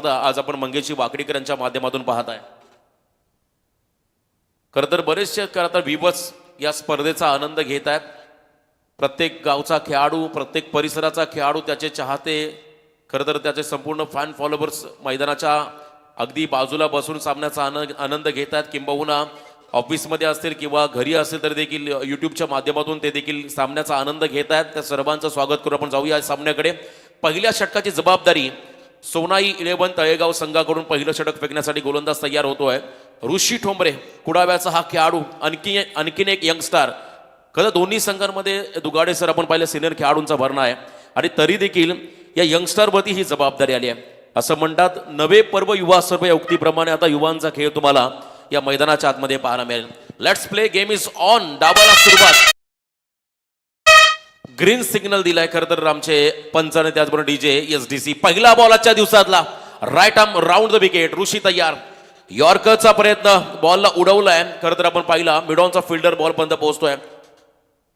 स्पर्धा आज आपण मंगेशी वाकडीकर यांच्या माध्यमातून पाहत आहे. खरं तर बरेचसे आता विवच या स्पर्धेचा आनंद घेत आहेत. प्रत्येक गावचा खेळाडू, प्रत्येक परिसराचा खेळाडू, त्याचे चाहते, खरं तर त्याचे संपूर्ण फॅन फॉलोवर्स मैदानाच्या अगदी बाजूला बसून सामन्याचा आनंद घेत आहेत. किंबहुना ऑफिसमध्ये असतील किंवा घरी असेल तर देखील यूट्यूबच्या माध्यमातून ते देखील सामन्याचा आनंद घेत आहेत. त्या सर्वांचं स्वागत करून आपण जाऊया सामन्याकडे. पहिल्या षटकाची जबाबदारी सोनाई 11 तळेगाव संघाकडून पहिलं षटक फेकण्यासाठी गोलंदाज तयार होतोय. ऋषी ठोंबरे कुडाव्याचा हा खेळाडू, आणखीन एक यंगस्टार. खरं दोन्ही संघांमध्ये दुगाडे सर आपण पाहिलं सिनियर खेळाडूंचा भरणा आहे आणि तरी देखील या यंगस्टारवरती ही जबाबदारी आली आहे. असं म्हणतात नवे पर्व युवा सर्व या उक्तीप्रमाणे आता युवांचा खेळ तुम्हाला या मैदानाच्या आतमध्ये पाहायला मिळेल. Let's play, game is on. डावाला सुरुवात, ग्रीन सिग्नल दिलाय खरं तर आमचे पंचाने, त्याचबरोबर डीजे एसडीसी. पहिला बॉल आजच्या दिवसातला, right arm round the wicket. Rishi तयार, यॉर्करचा प्रयत्न, बॉलला उडवलाय. खरं तर आपण पाहिला मिडॉनचा फिल्डर बॉल पर्यंत पोहोचतोय.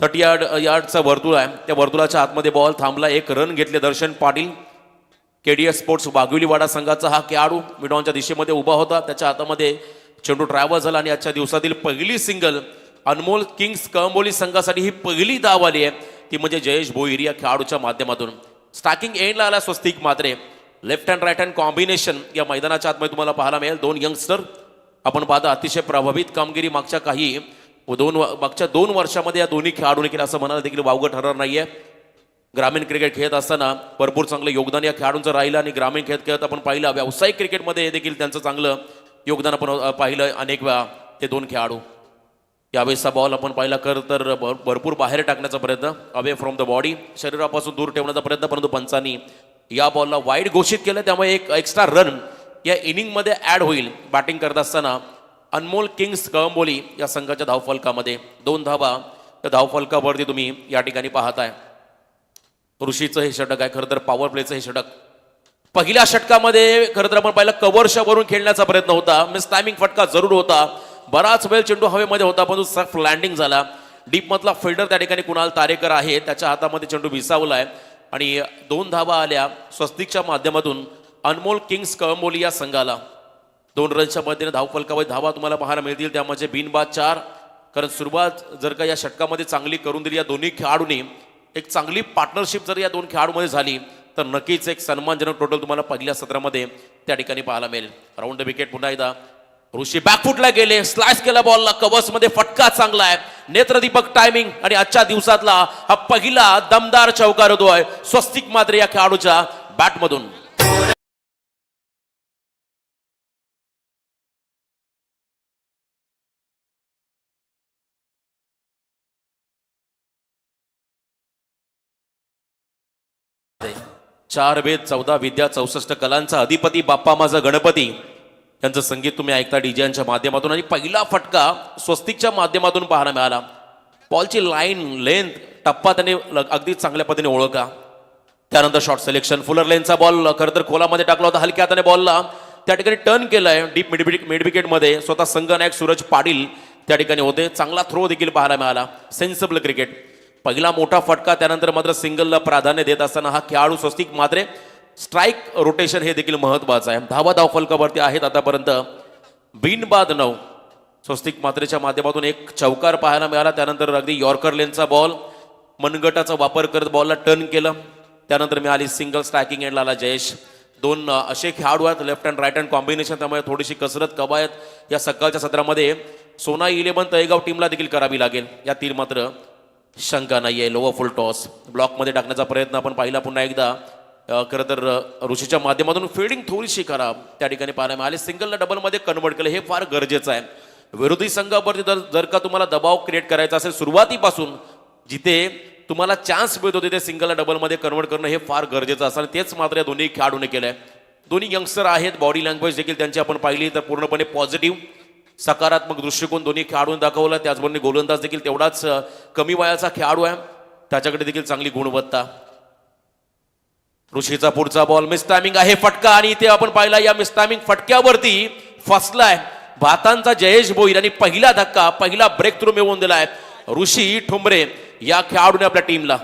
30 यार्डचा वर्तुळ आहे, त्या वर्तुळाच्या आतमध्ये बॉल थांबला. एक रन घेतले दर्शन पाटील. केडीएस स्पोर्ट्स वाघविलीवाडा संघाचा हा खेळाडू मिडॉनच्या दिशेमध्ये उभा होता. त्याच्या हातामध्ये चेंडू ट्रॅव्हल झाला आणि आजच्या दिवसातील पहिली सिंगल अनमोल किंग्स कळंबोली संघासाठी ही पहिली धाव आली आहे, ती म्हणजे जयेश भोईर या खेळाडूच्या माध्यमातून. स्टार्टिंग एंडला आला Swastik Matre. Left hand right hand combination या मैदानाच्या आतमध्ये तुम्हाला पाहायला मिळेल. दोन यंगस्टर आपण पाहता अतिशय प्रभावित कामगिरी मागच्या 2 वर्षामध्ये या दोन्ही खेळाडूंनी केलं असं म्हणायला देखील वावगं ठरणार नाहीये. ग्रामीण क्रिकेट खेळत असताना भरपूर चांगलं योगदान या खेळाडूंचं राहिलं आणि ग्रामीण खेळत आपण पाहिलं व्यावसायिक क्रिकेटमध्ये देखील त्यांचं चांगलं योगदान आपण पाहिलं अनेक वेळा. ते दोन खेळाडू यावेळेसचा बॉल आपण पाहिला तर भरपूर बाहेर टाकण्याचा प्रयत्न, अवे फ्रॉम द बॉडी, शरीरापासून दूर ठेवण्याचा प्रयत्न, परंतु पंचांनी या बॉलला वाईड घोषित केलं. त्यामुळे एक एक्स्ट्रा रन या इनिंगमध्ये ॲड होईल. बॅटिंग करत असताना अनमोल किंग्स कळंबोली या संघाच्या धावफलकामध्ये 2 धावा त्या धावफलकावरती तुम्ही या ठिकाणी पाहताय. ऋषीचं हे षटक आहे, खरं तर पॉवर प्लेचं हे षटक. पहिल्या षटकामध्ये खरं तर आपण पाहिलं कव्हरच्या वरून खेळण्याचा प्रयत्न होता. मिस टायमिंग फटका जरूर होता. बराच वेळ चेंडू हवेमध्ये होता, परंतु सफ लँडिंग झाला. डीप मधला फिल्डर त्या ठिकाणी कुणाल तारेकर आहे, त्याच्या हातामध्ये चेंडू विसावलाय आणि 2 धावा आल्या स्वस्तिकच्या माध्यमातून अनमोल किंग्स कळंबोली या संघाला. 2 रनच्या मदतीने धावफलकावर धावा तुम्हाला पाहायला मिळतील, त्यामध्ये बिनबाद 4. कारण सुरुवात जर का या षटकामध्ये चांगली करून दिली या दोन्ही खेळाडूंनी, एक चांगली पार्टनरशिप जर या 2 खेळाडूंमध्ये झाली तर नक्कीच एक सन्मानजनक टोटल तुम्हाला पहिल्या सत्रामध्ये त्या ठिकाणी पाहायला मिळेल. राऊंड द विकेट पुन्हा एकदा ऋषी बॅकफुटला गेले, स्लॅश केला बॉलला, कव्हर्समध्ये फटका चांगला आहे. नेत्रदीपक टायमिंग आणि आजच्या दिवसातला हा पहिला दमदार चौकार होतोय स्वस्तिक मात्रे या खेळाडूच्या बॅटमधून. चार वेद 14 विद्या 64 कलांचा अधिपती बाप्पा माझा गणपती यांचं संगीत तुम्ही ऐकता डीजेच्या माध्यमातून. आणि पहिला फटका स्वस्तिकच्या माध्यमातून पाहायला मिळाला. बॉलची लाईन, लेंथ, टप्पा त्याने अगदी चांगल्या पद्धतीने ओळखा. त्यानंतर शॉर्ट सिलेक्शन, फुलर लेनचा बॉल खरं तर खोलामध्ये टाकला होता. हलक्या हाताने बॉलला त्या ठिकाणी टर्न केलाय डीप मिड विकेटमध्ये. स्वतः संघनायक सूरज पाटील त्या ठिकाणी होते. चांगला थ्रो देखील पाहायला मिळाला. Sensible cricket. पहिला मोठा फटका, त्यानंतर मात्र सिंगलला प्राधान्य देत असताना हा खेळाडू स्वस्तिक मात्रे. स्ट्राईक रोटेशन हे देखील महत्वाचं आहे. धावा धावफलकावरती आहेत आतापर्यंत बिनबाद 9. स्वस्तिक मात्रेच्या माध्यमातून एक चौकार पाहायला मिळाला. त्यानंतर अगदी यॉर्कर लेनचा बॉल, मनगटाचा वापर करत बॉलला टर्न केलं. त्यानंतर मिळाली सिंगल. स्ट्रायकिंग एंडला आला जयेश. 2 असे खेळाडू आहेत, left hand right hand combination, त्यामुळे थोडीशी कसरत कवायत या सकाळच्या सत्रामध्ये सोनाई 11 तळेगाव टीमला देखील करावी लागेल. यातील मात्र शंका नाहीये. लोअर फुल टॉस ब्लॉकमध्ये टाकण्याचा प्रयत्न आपण पाहिला पुन्हा एकदा. खरं तर ऋषीच्या माध्यमातून फिल्डिंग थोडीशी खराब त्या ठिकाणी पाहायला मिळाली. सिंगलला डबलमध्ये कन्वर्ट केलं, हे फार गरजेचं आहे. विरोधी संघावरती जर का तुम्हाला दबाव क्रिएट करायचा असेल सुरुवातीपासून, जिथे तुम्हाला चान्स मिळतो तिथे सिंगलला डबलमध्ये कन्वर्ट करणं हे फार गरजेचं असतं. तेच मात्र या दोन्ही खेळाडूने केलंय. दोन्ही यंगस्टर आहेत. बॉडी लँग्वेज देखील त्यांची आपण पाहिली तर पूर्णपणे पॉझिटिव्ह, सकारात्मक दृष्टिकोन दोन्ही खेळाडूंनी दाखवला. त्याचबरोबर गोलंदाज देखील तेवढाच कमी वयाचा खेळाडू आहे, त्याच्याकडे देखील चांगली गुणवत्ता. ऋषीचा पुढचा बॉल, मिस टायमिंग आहे फटका आणि इथे आपण पाहिला या मिस टायमिंग फटक्यावरती फसलाय भातांचा जयेश भोईर आणि पहिला धक्का, पहिला ब्रेक थ्रू मिळवून दिलाय ऋषी ठोंबरे या खेळाडूने आपल्या टीमला.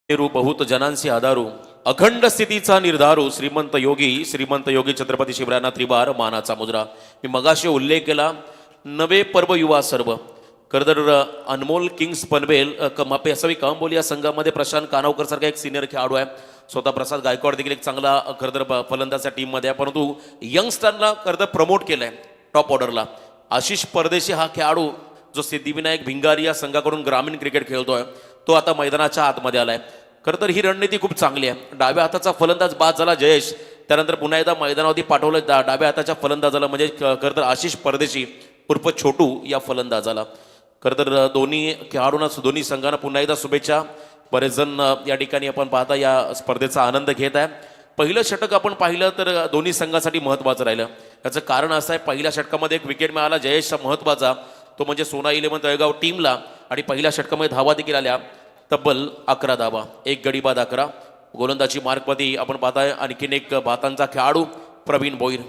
पेरू बहुत जनांसी आधारू अखंड स्थितीचा निर्धारू श्रीमंत योगी छत्रपती शिवरायांना त्रिवार मानाचा मुद्रा. मी मगाशी उल्लेख केला नवे पर्व युवा सर्व. खरंतर अनमोल किंग्स पनवेल मापे असावी कांबोली या संघामध्ये प्रशांत कानावकर सारखा एक सिनियर खेळाडू आहे. स्वतः प्रसाद गायकवाड देखील एक चांगला खरंतर फलंदाज या टीममध्ये आहे, परंतु यंगस्टरला खरंतर प्रमोट केलंय टॉप ऑर्डरला. आशिष परदेशी हा खेळाडू जो सिद्धिविनायक भिंगारी या संघाकडून ग्रामीण क्रिकेट खेळतोय तो आता मैदानाच्या आतमध्ये आलाय. खरं तर ही रणनीती खूप चांगली आहे. डाव्या हाताचा फलंदाज बाद झाला जयेश, त्यानंतर पुन्हा एकदा मैदानावरती पाठवलं डाव्या हाताच्या फलंदाजाला म्हणजे खरं तर आशिष परदेशी उर्फ छोटू या फलंदाजाला. खरं तर दोन्ही खेळाडूंना दोन्ही संघांना पुन्हा एकदा शुभेच्छा. बरेच जण या ठिकाणी आपण पाहता या स्पर्धेचा आनंद घेत आहे. पहिलं षटक आपण पाहिलं तर दोन्ही संघासाठी महत्त्वाचं राहिलं. याचं कारण असं आहे पहिल्या षटकामध्ये एक विकेट मिळाला जयेशचा महत्त्वाचा, तो म्हणजे सोना 11 तळेगाव टीमला, आणि पहिल्या षटकामध्ये धावा देखील आल्या तब्बल 11 धावा, एक गडी बाद 11. गोलंदाजी मार्कमध्ये आपण पाहताय आणखीन एक भातांचा खेळाडू Praveen Bhoir.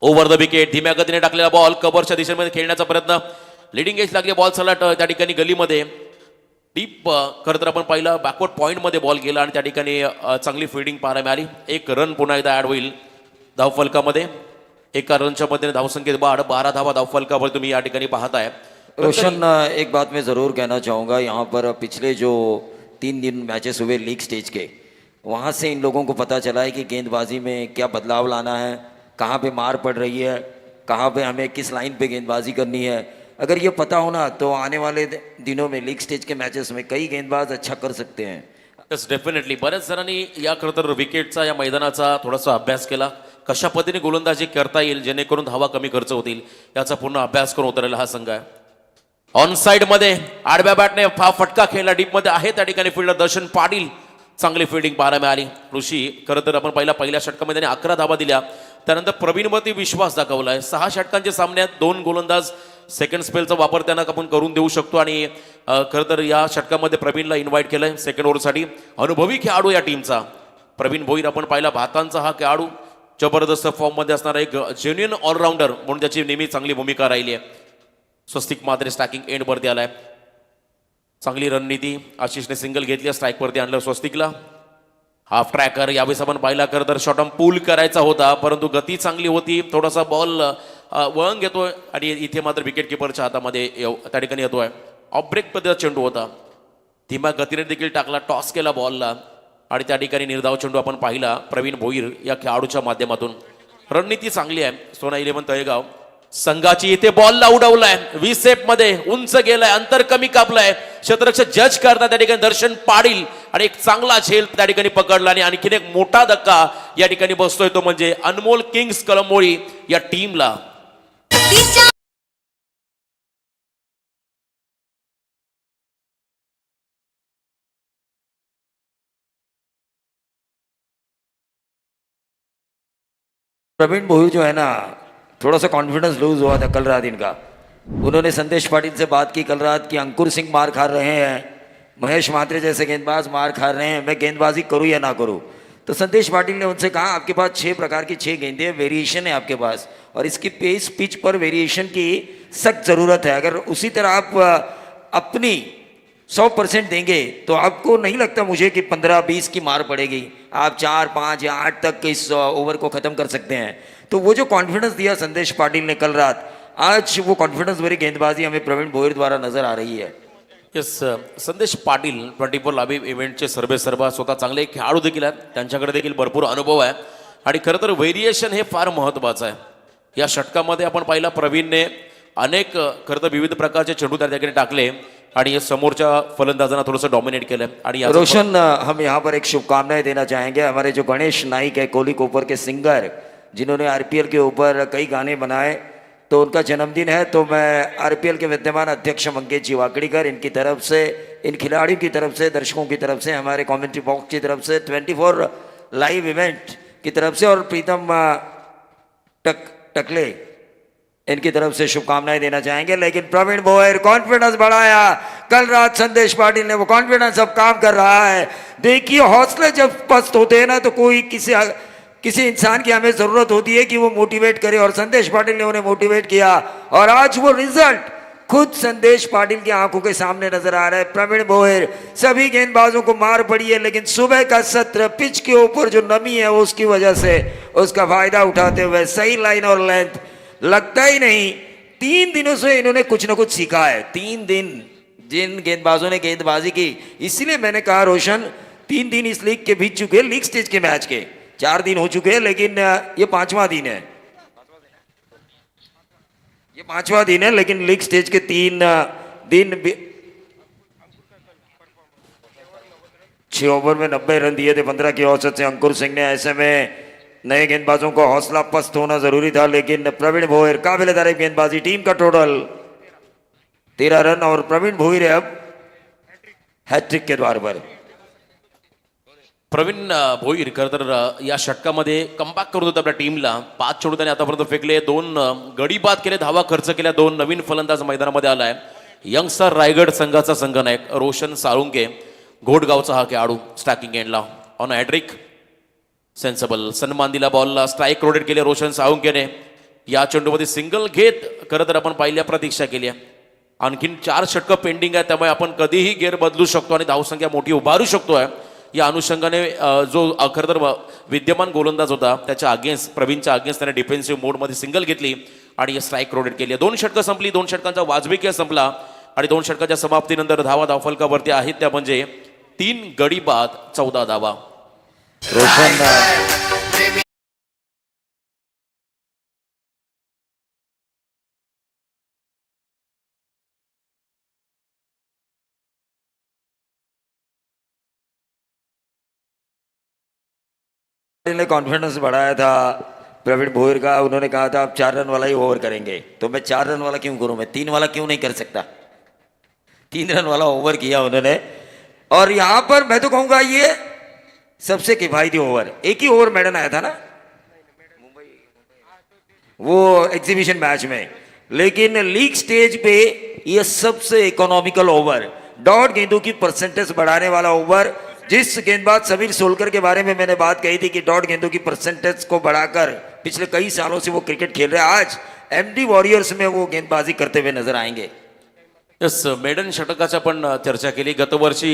Over the wicket धीम्या गतीने टाकलेला बॉल कव्हरच्या दिशेमध्ये खेळण्याचा प्रयत्न, लिडिंग एज लागले बॉल सलाट त्या ठिकाणी गलीमध्ये डीप. खरं तर आपण पाहिला बॅकवर्ड पॉईंटमध्ये बॉल गेला आणि त्या ठिकाणी चांगली फिल्डिंग पाहायला मिळाली. एक रन पुन्हा एकदा ॲड होईल धावफलकामध्ये. एका रनच्या मध्येने धावसंख्येत 12 धावा धावफलकावर तुम्ही या ठिकाणी पाहताय. रोशन, एक बात मैं ज़रूर कहना चाहूँगा, यहाँ पर पिछले जो 3 दिन मैचेस हुए लीग स्टेज के, वहाँ से इन लोगों को पता चला है कि गेंदबाजी में क्या बदलाव लाना है, कहाँ पे मार पड़ रही है, कहाँ पे हमें किस लाइन पे गेंदबाजी करनी है. अगर ये पता होना तो आने वाले दिनों में लीग स्टेज के मैचेस में कई गेंदबाज अच्छा कर सकते हैं. Yes definitely. बऱ्याच जणांनी या खरं तर विकेटचा या मैदानाचा थोडासा अभ्यास केला, कशा पद्धतीने गोलंदाजी करता येईल जेणेकरून धावा कमी खर्च होतील याचा पूर्ण अभ्यास करून उतरलेला हा संघ आहे. ऑन साइड मध्ये आडव्या बॅटने फटका खेळला डीपमध्ये आहे त्या ठिकाणी फिल्डर दर्शन पाटील, चांगली फिल्डिंग पाहायला मिळाली. ऋषी खरं तर आपण पहिल्या षटकामध्ये 11 धावा दिल्या. त्यानंतर प्रवीणवरती विश्वास दाखवलाय. 6 षटकांच्या सामन्यात 2 गोलंदाज सेकंड स्पेलचा वापर त्यांना आपण करून देऊ शकतो आणि खरं तर या षटकामध्ये प्रवीणला इन्व्हाइट केलंय सेकंड ओव्हरसाठी. अनुभवी खेळाडू या टीमचा प्रवीण भोईर आपण पाहिला. भातांचा हा खेळाडू जबरदस्त फॉर्ममध्ये असणारा एक जेन्युइन ऑलराऊंडर म्हणून त्याची नेहमी चांगली भूमिका राहिली आहे. स्वस्तिक मात्रे स्टॅकिंग एंडवरती आलाय. चांगली रणनीती, आशिषने सिंगल घेतली, स्ट्राईकवरती आणलं स्वस्तिकला. हाफ ट्रॅकर यावेळेस आपण पाहिला खरं तर शॉर्ट ऑन पूल करायचा होता परंतु गती चांगली होती. थोडासा बॉल वळण घेतोय आणि इथे मात्र विकेट किपरच्या हातामध्ये त्या ठिकाणी येतोय. ऑफ ब्रेक पद्धतीचा चेंडू होता, धीम्या गतीने देखील टाकला, टॉस केला बॉलला आणि त्या ठिकाणी निर्धाव चेंडू आपण पाहिला प्रवीण भोईर या खेळाडूच्या माध्यमातून. रणनीती चांगली आहे. सोना 11 तळेगाव संघाची इथे बॉलला उडवलाय 20 सेप मध्ये, उंच गेलाय, अंतर कमी कापलाय, क्षेत्ररक्षक जज करतात त्या ठिकाणी दर्शन पाटील आणि एक चांगला झेल त्या ठिकाणी पकडला आणि आणखीन एक मोठा धक्का या ठिकाणी बसतोय तो म्हणजे अनमोल किंग्स कळंबोळी या टीमला. प्रवीण भोईर जो है ना, थोड़ा सा कॉन्फिडेंस लूज हुआ था कल रात इनका. उन्होंने संदेश पाटिल से बात की कल रात कि अंकुर सिंह मार खा रहे हैं, महेश म्हात्रे जैसे गेंदबाज मार खा रहे हैं, मैं गेंदबाजी करूँ या ना करूँ. तो संदेश पाटिल ने उनसे कहा आपके पास 6 प्रकार की 6 गेंदें हैं, वेरिएशन है आपके पास और इसकी पेस पिच पर वेरिएशन की सख्त ज़रूरत है. अगर उसी तरह आप अपनी 100% देंगे तो आपको नहीं लगता मुझे कि 15-20 की मार पड़ेगी. आप 4, 5 या 8 तक इस ओवर को ख़त्म कर सकते हैं. तो वो जो कॉन्फिडेंस दिया संदेश पाटिल ने कल रात, आज वो कॉन्फिडेंस भरी गेंदबाजी हमें प्रवीण भोईर द्वारा नजर आ रही है. यस संदेश पाटील 24 लाईव्ह इव्हेंटचे सर्वेसर्वा स्वतः चांगले खेळाडू देखील आहेत, त्यांच्याकडे देखील भरपूर अनुभव आहे आणि खरं तर व्हेरिएशन हे फार महत्त्वाचं आहे. या षटकामध्ये आपण पाहिला प्रवीणने अनेक खरं तर विविध प्रकारचे चेंडू त्या ठिकाणी टाकले आणि समोरच्या फलंदाजांना थोडंसं डॉमिनेट केलं. आणि रोशन, हम यहाँ पर एक शुभकामनाएं देना चाहेंगे हमारे जो गणेश नाइक है कोहली के ऊपर के सिंगर, जिन्होंने आरपीएल के ऊपर कई गाने बनाए, तो उनका जन्मदिन है. तो मैं आरपीएल के विद्यमान अध्यक्ष मंकेश जी वाकड़ीकर, इनकी तरफ से, इन खिलाड़ियों की तरफ से, दर्शकों की तरफ से, हमारे कमेंट्री बॉक्स की तरफ से, 24 लाइव इवेंट की तरफ से और प्रीतम टकले इनकी तरफ से शुभकामनाएं देना चाहेंगे. लेकिन प्रवीण भोईर कॉन्फिडेंस बढ़ाया कल रात संदेश पाटिल ने, वो कॉन्फिडेंस अब काम कर रहा है. देखिए हौसले जब पस्त होते हैं ना तो कोई किसी इंसान की हमें ज़रूरत होती है कि वो मोटिवेट करे और संदेश पाटिल ने उन्हें मोटिवेट किया और आज वो रिजल्ट खुद संदेश पाटिल की आंखों के सामने नजर आ रहा है। प्रवीण भोयर, सभी गेंदबाजों को मार पड़ी है, लेकिन सुबह का सत्र पिच के ऊपर जो नमी है वो उसकी वजह से उसका फायदा उठाते हुए सही लाइन और लेंथ, लगता ही नहीं 3 दिनों से इन्होंने कुछ ना कुछ सीखा है। 3 दिन जिन गेंदबाजों ने गेंदबाजी की, इसलिए मैंने कहा रोशन 3 दिन इस लीग के बीत चुके, लीग स्टेज के मैच के 4 दिन हो चुके हैं, लेकिन ये 5वां दिन है, ये 5वां दिन है, लेकिन लीग स्टेज के 3 दिन 6 ओवर में 90 रन दिए थे 15 की औसत से अंकुर सिंह ने। ऐसे में नए गेंदबाजों को हौसला पस्त होना जरूरी था, लेकिन प्रवीण भोयर काबिल तारीफ गेंदबाजी, टीम का टोटल 13 रन और प्रवीण भोयर है अब हैट्रिक के द्वार पर। प्रवीण भोईर खरं तर या षटकामध्ये कमबॅक करून होता आपल्या टीमला 5 चेंडू त्याने आतापर्यंत फेकले, 2 गडी बाद केले, धावा खर्च केल्या, 2 नवीन फलंदाज मैदानामध्ये आलाय। यंगस्टर रायगड संघाचा संघनायक रोशन साळुंके, घोटगावचा हा खेळाडू स्टॅकिंग एंडला ऑन हॅट्रिक, सेन्सेबल सन्मान दिला बॉलला, स्ट्राईक रोटेट केले रोशन साळुंकेने। या चेंडूमध्ये सिंगल घेत खरं तर आपण पहिल्या प्रतीक्षा केली आहे, आणखीन 4 षटकं पेंडिंग आहे, त्यामुळे आपण कधीही गेअर बदलू शकतो आणि धावसंख्या मोठी उभारू शकतोय। या अनुषंगाने जो खरं तर विद्यमान गोलंदाज होता त्याच्या अगेन्स्ट, प्रवीणच्या अगेन्स्ट त्याने डिफेन्सिव्ह मोडमध्ये सिंगल घेतली आणि स्ट्राईक रोटेट केली। 2 षटकं संपली, 2 षटकांचा वाजवी खेळ संपला आणि 2 षटकाच्या समाप्तीनंतर धावा धावफलकावरती आहेत त्या म्हणजे 3 गडी बाद 14 धावा। रोशन ने कॉन्फिडेंस बढ़ाया था प्रवीण भोयर का, उन्होंने कहा था आप 4 रन वाला ही ओवर करेंगे, तो मैं 4 रन वाला क्यों करूं, मैं 3 वाला क्यों नहीं कर सकता। 3 रन वाला ओवर किया उन्होंने, और यहां पर मैं तो कहूंगा ये सबसे किफायती ओवर, एक ही ओवर मेडन आया था ना वो एग्जीबिशन मैच में, लेकिन लीग स्टेज पे ये सबसे इकोनॉमिकल ओवर, डॉट गेंदों की परसेंटेज बढ़ाने वाला ओवर। जिस गेंदबाज समीर सोलकर के बारे में मैंने बात कही थी कि डॉट गेंदों की परसेंटेज को बढ़ाकर पिछले कई सालों से वो क्रिकेट खेल रहे हैं, आज एमडी वॉरियर्स में वो गेंदबाजी करते हुए नजर आएंगे। यस, मेडन षटकाची आपण चर्चा केली। गतवर्षी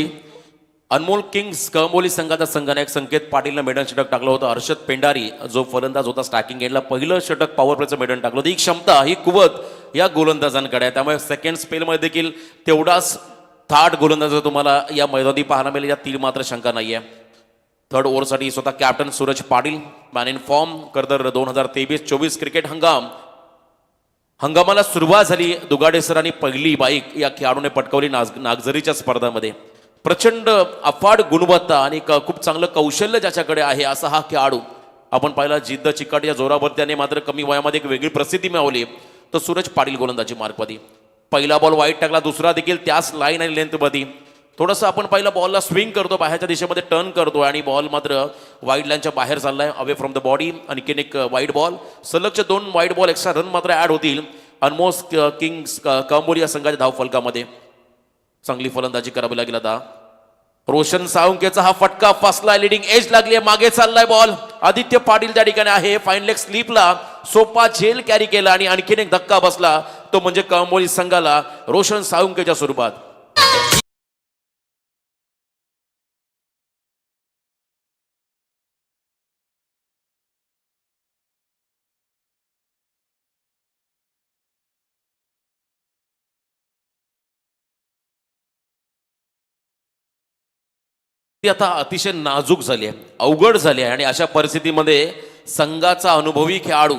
अनमोल किंग्स कळंबोली संघाचा संघनायक संकेत पाटीलनं मेडन षटक टाकलं होतं। हर्षद पेंडारी जो फलंदाज होता स्टॅकिंग एंडला पहिलं षटक पॉवर प्लेचं मेडन टाकलं होतं। ही क्षमता, ही कुवत या गोलंदाजांकडे आहे, त्यामुळे सेकंड स्पेलमध्ये देखील तेवढाच थाट गोलंदाज तुम्हाला या मैदानी पाहायला मिळेल, यात ती मात्र शंका नाहीये। 3rd ओव्हरसाठी स्वतः captain Suraj Patil man in form करतर 2023-24 क्रिकेट हंगामाला सुरुवात झाली। दुगाडे सरांनी पहिली बाईक या खेळाडूने पटकावली नागझरीच्या स्पर्धांमध्ये। प्रचंड अफाट गुणवत्ता आणि खूप चांगलं कौशल्य ज्याच्याकडे आहे असा हा खेळाडू आपण पाहिला। जिद्द चिकाट या जोरावर त्याने मात्र कमी वयामध्ये एक वेगळी प्रसिद्धी मिळवली। तर सूरज पाटील गोलंदाजी मार्कमध्ये पहिला बॉल वाईट टाकला, दुसरा देखील त्याच लाईन आणि लेंथ मध्ये थोडंसं आपण पहिला बॉलला स्विंग करतो, बाहेरच्या दिशेमध्ये टर्न करतो आणि बॉल मात्र वाईड लाईनच्या बाहेर चाललाय, अवे फ्रॉम द बॉडी। आणखीन एक वाईड बॉल, सलगचे 2 वाईड बॉल, एक्स्ट्रा रन मात्र ऍड होतील अनमोल किंग्स कळंबोली या संघाच्या धावफलकामध्ये। चांगली फलंदाजी करावी लागेल आता। रोशन साळुंकेचा हा फटका फसलाय, लिडिंग एज लागली आहे, मागे चाललाय बॉल। आदित्य पाटील त्या ठिकाणी आहे, फाईन लेग स्लीपला सोपा झेल कॅरी केला आणि आणखीन एक धक्का बसला, तो म्हणजे कळंबोली संघाला रोशन साळुंकेच्या स्वरूपात। ती आता अतिशय नाजूक झाली आहे, अवघड झाली आहे आणि अशा परिस्थितीमध्ये संघाचा अनुभवी खेळाडू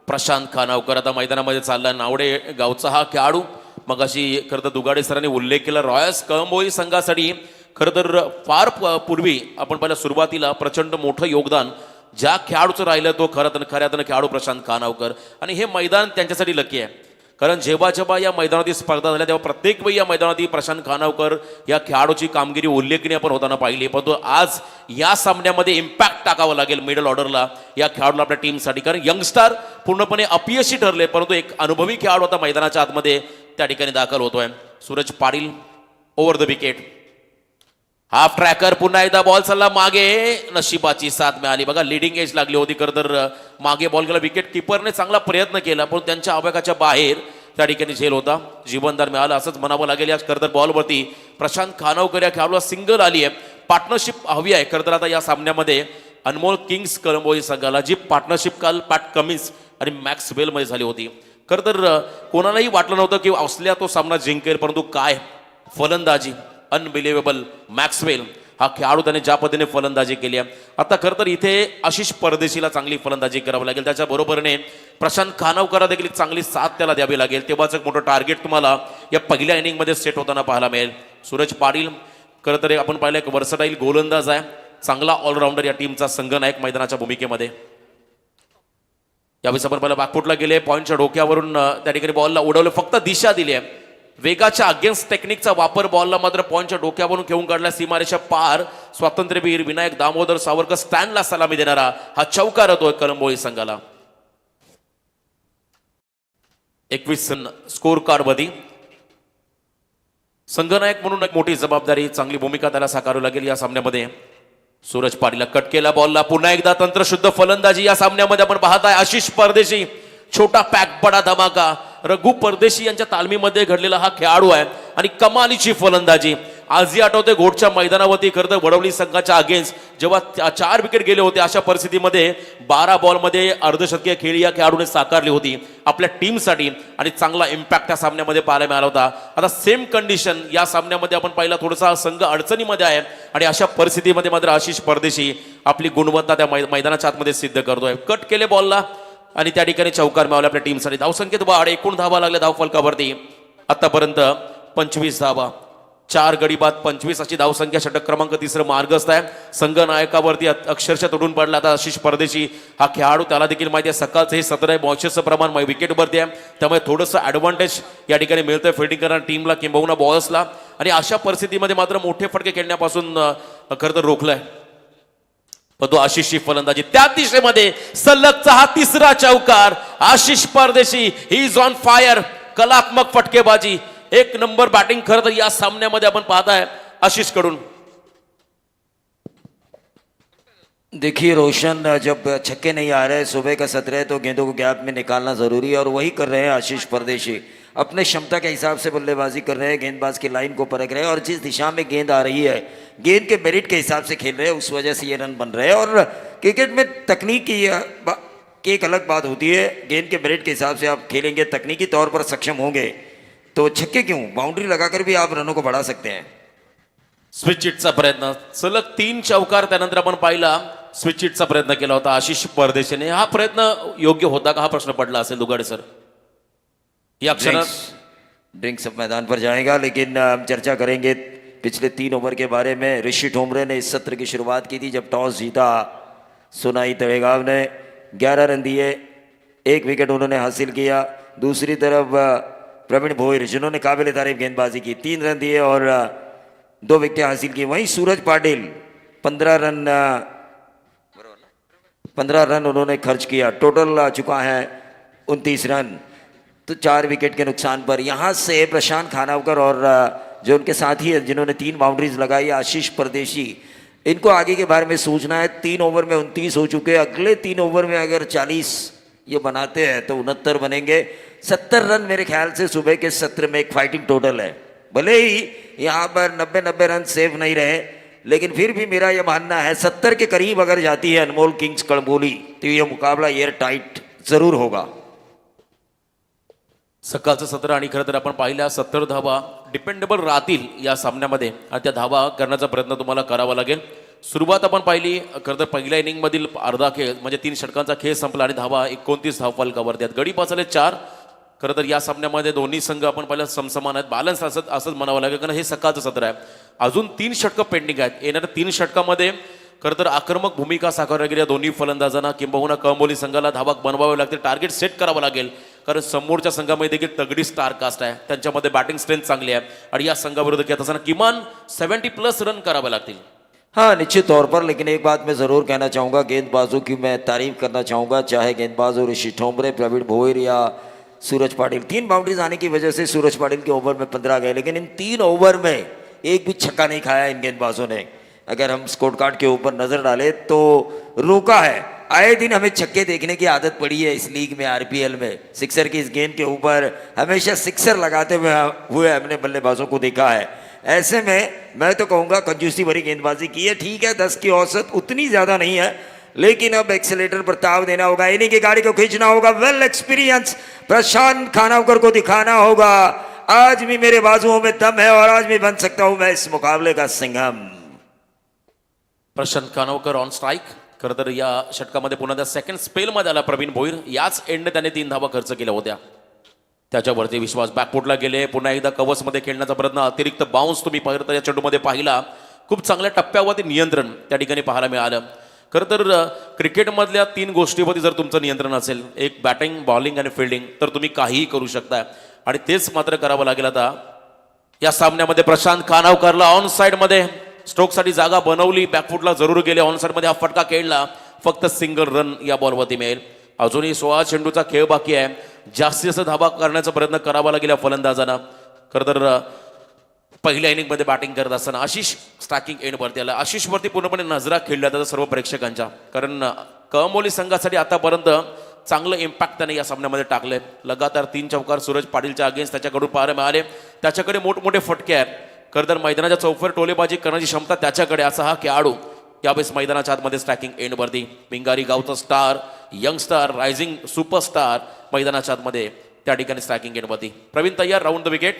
प्रशांत खानावकर आता मैदानामध्ये चालला। नावडे गावचा हा खेळाडू, मग अशी खरं तर दुगाडे सरांनी उल्लेख केला रॉयल्स कळंबोली संघासाठी खरं तर फार पूर्वी आपण पहिल्या सुरुवातीला प्रचंड मोठं योगदान ज्या खेळाडूचं राहिलं तो खऱ्यातनं खेळाडू प्रशांत खानावकर। आणि हे मैदान त्यांच्यासाठी लकी आहे, कारण जेव्हा जेव्हा या मैदानातील स्पर्धा झाल्या तेव्हा प्रत्येक वेळी या मैदानातील प्रशांत खानावकर या खेळाडूची कामगिरी उल्लेखनीय आपण होताना पाहिली, परंतु आज या सामन्यामध्ये इम्पॅक्ट टाकावं लागेल मिडल ऑर्डरला या खेळाडूला आपल्या टीमसाठी, कारण यंगस्टार पूर्णपणे अपयशी ठरले, परंतु एक अनुभवी खेळाडू आता मैदानाच्या आतमध्ये त्या ठिकाणी दाखल होतोय। Suraj Patil over the wicket, half tracker, पुन्हा एकदा बॉल चालला मागे, नशिबाची साथ मिळाली बघा, लिडिंग एज लागली होती खरं तर मागे बॉल गेला, विकेट किपरने चांगला प्रयत्न केला पण त्यांच्या आवाकाच्या बाहेर त्या ठिकाणी झेल होता, जीवनदान मिळालं असंच म्हणावं लागेल. या खरं तर बॉलवरती प्रशांत खानावकर या खेळाडूला सिंगल आली आहे. पार्टनरशिप हवी आहे खरं तर आता या सामन्यामध्ये अनमोल किंग्स कळंबोली संघाला, जी पार्टनरशिप काल पॅट कमिन्स आणि मॅक्स वेलमध्ये झाली होती. खरं तर कोणालाही वाटलं नव्हतं की ऑस्ट्रेलिया तो सामना जिंकेल, परंतु काय फलंदाजी, अनबिलिव्हेबल. मॅक्सवेल हा खेळाडू त्याने ज्या पद्धतीने फलंदाजी केली आहे. आता खरं तर इथे आशिष परदेशीला चांगली फलंदाजी करावी लागेल, त्याच्या बरोबरीने प्रशांत खानावकरला देखील चांगली साथ त्याला द्यावी लागेल. तेव्हाच एक मोठं टार्गेट तुम्हाला या पहिल्या इनिंगमध्ये सेट होताना पाहायला मिळेल. सूरज पाटील खरं तर आपण पाहिलं एक वर्सटाईल गोलंदाज आहे, चांगला ऑलराऊंडर या टीमचा संघनायक मैदानाच्या भूमिकेमध्ये. यावेळेस आपण पहिला बॅकफुटला गेले, पॉईंटच्या डोक्यावरून त्या ठिकाणी बॉलला उडवलं, फक्त दिशा दिली आहे. वेगाच्या अगेन्स्ट टेक्निकचा वापर बॉलला मात्र पॉईंटच्या डोक्यावरून खेळून काढला सीमारेषा पार. स्वातंत्र्यवीर विनायक दामोदर सावरकर स्टँडला सलामी देणारा हा चौकार होतोय कळंबोली संघाला. 21 स्कोर कार्ड मध्ये संघनायक म्हणून एक मोठी जबाबदारी, चांगली भूमिका त्याला साकारावी लागेल या सामन्यामध्ये. सूरज पाटीलला कट केला बॉलला, पुन्हा एकदा तंत्रशुद्ध फलंदाजी या सामन्यामध्ये आपण पाहताय. आशिष परदेशी छोटा पॅक बडा धमाका, रघु परदेशी यांच्या तालमीमध्ये घडलेला हा खेळाडू आहे आणि कमालीची फलंदाजी. आजही आठवते घोटच्या मैदानावरती खरं तर वडवली संघाच्या अगेन्स्ट जेव्हा 4 विकेट गेले होते, अशा परिस्थितीमध्ये 12 बॉलमध्ये अर्धशतकीय खेळी या खेळाडूने साकारली होती आपल्या टीमसाठी आणि चांगला इम्पॅक्ट त्या सामन्यामध्ये पाहायला मिळाला होता. आता सेम कंडिशन या सामन्यामध्ये आपण पाहिला, थोडासा संघ अडचणीमध्ये आहे आणि अशा परिस्थितीमध्ये मात्र आशिष परदेशी आपली गुणवत्ता त्या मैदानाच्या आतमध्ये सिद्ध करतोय. कट केले बॉलला आणि त्या ठिकाणी चौकार मिळवले आपल्या टीमसाठी. धावसंख्येत वाढ, एकूण धावा लागल्या धावफलकावरती आतापर्यंत 25 धावा, 4 गडी बाद 25 अशी धावसंख्या. षटक क्रमांक 3 मार्गस्थ आहे. संघनायकावरती अक्षरशः तुटून पडला आता आशिष परदेशी हा खेळाडू. त्याला देखील माहिती आहे सकाळचं हे 17 मॉइश्चरचं प्रमाण विकेटवरती आहे, त्यामुळे थोडंसं ॲडव्हान्टेज या ठिकाणी मिळतंय फिल्डिंग करणाऱ्या टीमला किंबहुना बॉलर्सला. आणि अशा परिस्थितीमध्ये मात्र मोठे फटके खेळण्यापासून खरं तर रोखलंय. पण तो आशिषची फलंदाजी त्या दिशेमध्ये सलगचा हा 3रा चौकार. आशिष परदेशी ही इज ऑन फायर. कलात्मक फटकेबाजी, 1 नंबर बॅटिंग खरं तर या सामन्यामध्ये आपण पाहताय आशिष कडून. देखिए रोशन, जब छक्के नहीं आ रहे, सुबह का सत्र है तो गेंदों को गैप में निकालना जरूरी है और वही कर रहे हैं आशीष परदेशी. अपने क्षमता के हिसाब से बल्लेबाजी कर रहे हैं, गेंदबाज की लाइन को परख रहे हैं और जिस दिशा में गेंद आ रही है गेंद के मेरिट के हिसाब से खेल रहे हैं, उस वजह से ये रन बन रहे हैं. और क्रिकेट में तकनीक की एक अलग बात होती है, गेंद के मेरिट के हिसाब से आप खेलेंगे, तकनीकी तौर पर सक्षम होंगे तो छक्के क्यों, बाउंड्री लगाकर भी आप रनों को बढ़ा सकते हैं. स्विच हिटचा प्रयत्न, सलग 3 चौकार त्यानंतर आपण पाहिला. स्विच हिटचा प्रयत्न केला होता आशिष परदेशीने. हा प्रयत्न योग्य होता का, हा प्रश्न पडला असेल दुगाडे सर या क्षणात. ड्रिंक्स अब मैदान पर जाएगा, लेकिन हम चर्चा करेंगे पिछले 3 ओवर के बारे में. ऋषि ठोमरे ने इस सत्र की शुरुआत की थी जब टॉस जीता. सुनाई तड़ेगाव ने 11 रन दिए, 1 विकेट उन्होंने हासिल किया. दूसरी तरफ प्रवीण भोईर जिन्होंने काबिल तारीफ गेंदबाजी की, 3 रन दिए और 2 विकेट हासिल की. वहीं सूरज पाटिल 15 रन उन्होंने खर्च किया. टोटल आ चुका है 29 रन, तो 4 विकेट के नुकसान पर. यहाँ से प्रशांत खानावकर और जो उनके साथी है जिन्होंने 3 बाउंड्रीज लगाई, आशीष परदेशी, इनको आगे के बारे में सोचना है. 3 ओवर में 29 हो चुके हैं. अगले 3 ओवर में अगर 40 ये बनाते हैं तो 69 बनेंगे. 70 रन मेरे ख्याल से सुबह के सत्र में एक फाइटिंग टोटल है. भले ही यहाँ पर 90 रन सेव नहीं रहे, लेकिन फिर भी मेरा यह मानना है 70 के करीब अगर जाती है अनमोल किंग्स कळंबोली तो यह मुकाबला एयर टाइट जरूर होगा. सकाळचं सत्र आणि खरं तर आपण पाहिल्या 70 धावा डिपेंडेबल राहतील या सामन्यामध्ये आणि त्या धावा करण्याचा प्रयत्न तुम्हाला करावा लागेल. सुरुवात आपण पाहिली खरं तर पहिल्या इनिंग मधील अर्धा खेळ म्हणजे 3 षटकांचा खेळ संपला आणि धावा 29 धावफलकावरती आहेत. गडी पाचले 4. खरं तर या सामन्यामध्ये दोन्ही संघ आपण पाहिलं समसमान आहेत, बॅलन्स असंच म्हणावं लागेल, कारण हे सकाळचं सत्र आहे. अजून 3 षटकं पेंडिंग आहेत. येणाऱ्या 3 षटकामध्ये खरं तर आक्रमक भूमिका साकारल्या गेल्या दोन्ही फलंदाजांना किंबहुना कळंबोली संघाला धावा बनवावे लागतील, टार्गेट सेट करावं लागेल, कारण समोरच्या संघामध्ये देखील तगडी स्टार कास्ट आहे, त्यांच्यामध्ये बॅटिंग स्ट्रेंथ चांगली आहे आणि या संघाविरुद्ध खेळत असताना किमान 70+ रन करावे लागतील. हाँ, निश्चित तौर पर. लेकिन एक बात मैं ज़रूर कहना चाहूँगा, गेंदबाजों की मैं तारीफ करना चाहूँगा, चाहे गेंदबाज हो ऋषि ठोमरे, प्रवीण भोईर या सूरज पाटिल. 3 बाउंड्रीज आने की वजह से सूरज पाटिल के ओवर में 15 गए, लेकिन इन 3 ओवर में एक भी छक्का नहीं खाया इन गेंदबाजों ने. अगर हम स्कोर कार्ड के ऊपर नज़र डालें तो रोका है आए दिन हमें छक्के देखने की आदत पड़ी है इस लीग में, आरपीएल में। सिक्सर की इस गेंद के ऊपर हमेशा सिक्सर लगाते हुए हमने बल्लेबाजों को देखा है। ऐसे में मैं तो कहूँगा कंजूसी भरी गेंदबाजी की है। ठीक है, 10 की औसत उतनी ज़्यादा नहीं है, लेकिन अब एक्सीलेटर पर ताव देना होगा, इन्हीं की गाड़ी को खींचना होगा। वेल एक्सपीरियंस प्रशांत खानवकर को दिखाना होगा, आज भी मेरे बाजुओं में दम है और आज भी बन सकता हूं मैं इस मुकाबले का सिंघम। Prashant Khanvakar on strike. खरं तर या षटकामध्ये पुन्हा सेकंड स्पेलमध्ये आला प्रवीण भोईर. याच एंडने त्याने 3 धावा खर्च केल्या होत्या. त्याच्यावरती विश्वास बॅकफुटला गेले. पुन्हा एकदा कव्हर्समध्ये खेळण्याचा प्रयत्न, अतिरिक्त बाउन्स तुम्ही पाहिलं तर या चेंडूमध्ये पाहिला. खूप चांगल्या टप्प्यावरती नियंत्रण त्या ठिकाणी पाहायला मिळालं. खरं तर क्रिकेटमधल्या 3 गोष्टीवरती जर तुमचं नियंत्रण असेल, एक बॅटिंग, बॉलिंग आणि फिल्डिंग, तर तुम्ही काहीही करू शकता. आणि तेच मात्र करावं लागेल आता या सामन्यामध्ये. प्रशांत खानावकरला ऑन साईडमध्ये स्ट्रोकसाठी जागा बनवली, बॅकफुटला जरूर गेले, ऑन साईडमध्ये हा फटका खेळला. फक्त सिंगल रन या बॉलवरती मिळेल. अजूनही 16 चेंडूचा खेळ बाकी आहे. जास्तीत जास्त धाबा करण्याचा प्रयत्न करावा लागेल या फलंदाजांना. खरं तर पहिल्या इनिंगमध्ये बॅटिंग करत असताना आशिष स्ट्रायकिंग एंडवरती आला. आशिषवरती पूर्णपणे नजरा खेळल्या जातात सर्व प्रेक्षकांच्या, कारण कळंबोली संघासाठी आतापर्यंत चांगलं इम्पॅक्ट त्याने या सामन्यामध्ये टाकले. लगातार 3 चौकार सूरज पाटीलच्या अगेन्स्ट त्याच्याकडून पाहायला मिळाले. त्याच्याकडे मोठमोठे फटके आहेत. खरं तर मैदानाच्या चौफर टोलेबाजी करण्याची क्षमता त्याच्याकडे, असा हा खेळाडू यावेळेस मैदानाच्या आतमध्ये स्ट्रायकिंग एंडवरती. पिंगारी गावचा star, young star, rising superstar मैदानाच्या आतमध्ये त्या ठिकाणी स्ट्रायकिंग एंडवरती. प्रवीण तयार, राऊंड द विकेट.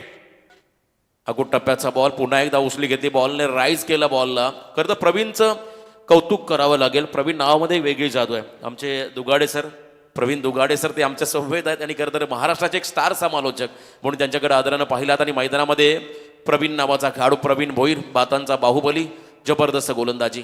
अगोट टप्प्याचा बॉल पुन्हा एकदा उचली घेतली, बॉलने राईज केला बॉलला. खरं तर प्रवीणचं कौतुक करावं लागेल. प्रवीण नावामध्ये वेगळी जादू आहे. आमचे दुगाडे सर, प्रवीण दुगाडे सर, ते आमच्या संवेद आहेत आणि खरं तर महाराष्ट्राचे एक स्टार समालोचक म्हणून त्यांच्याकडे आदरानं पाहिलात. आणि मैदानामध्ये प्रवीण नावाचा खेळाडू, प्रवीण भोईर, बातांचा बाहुबली, जबरदस्त गोलंदाजी.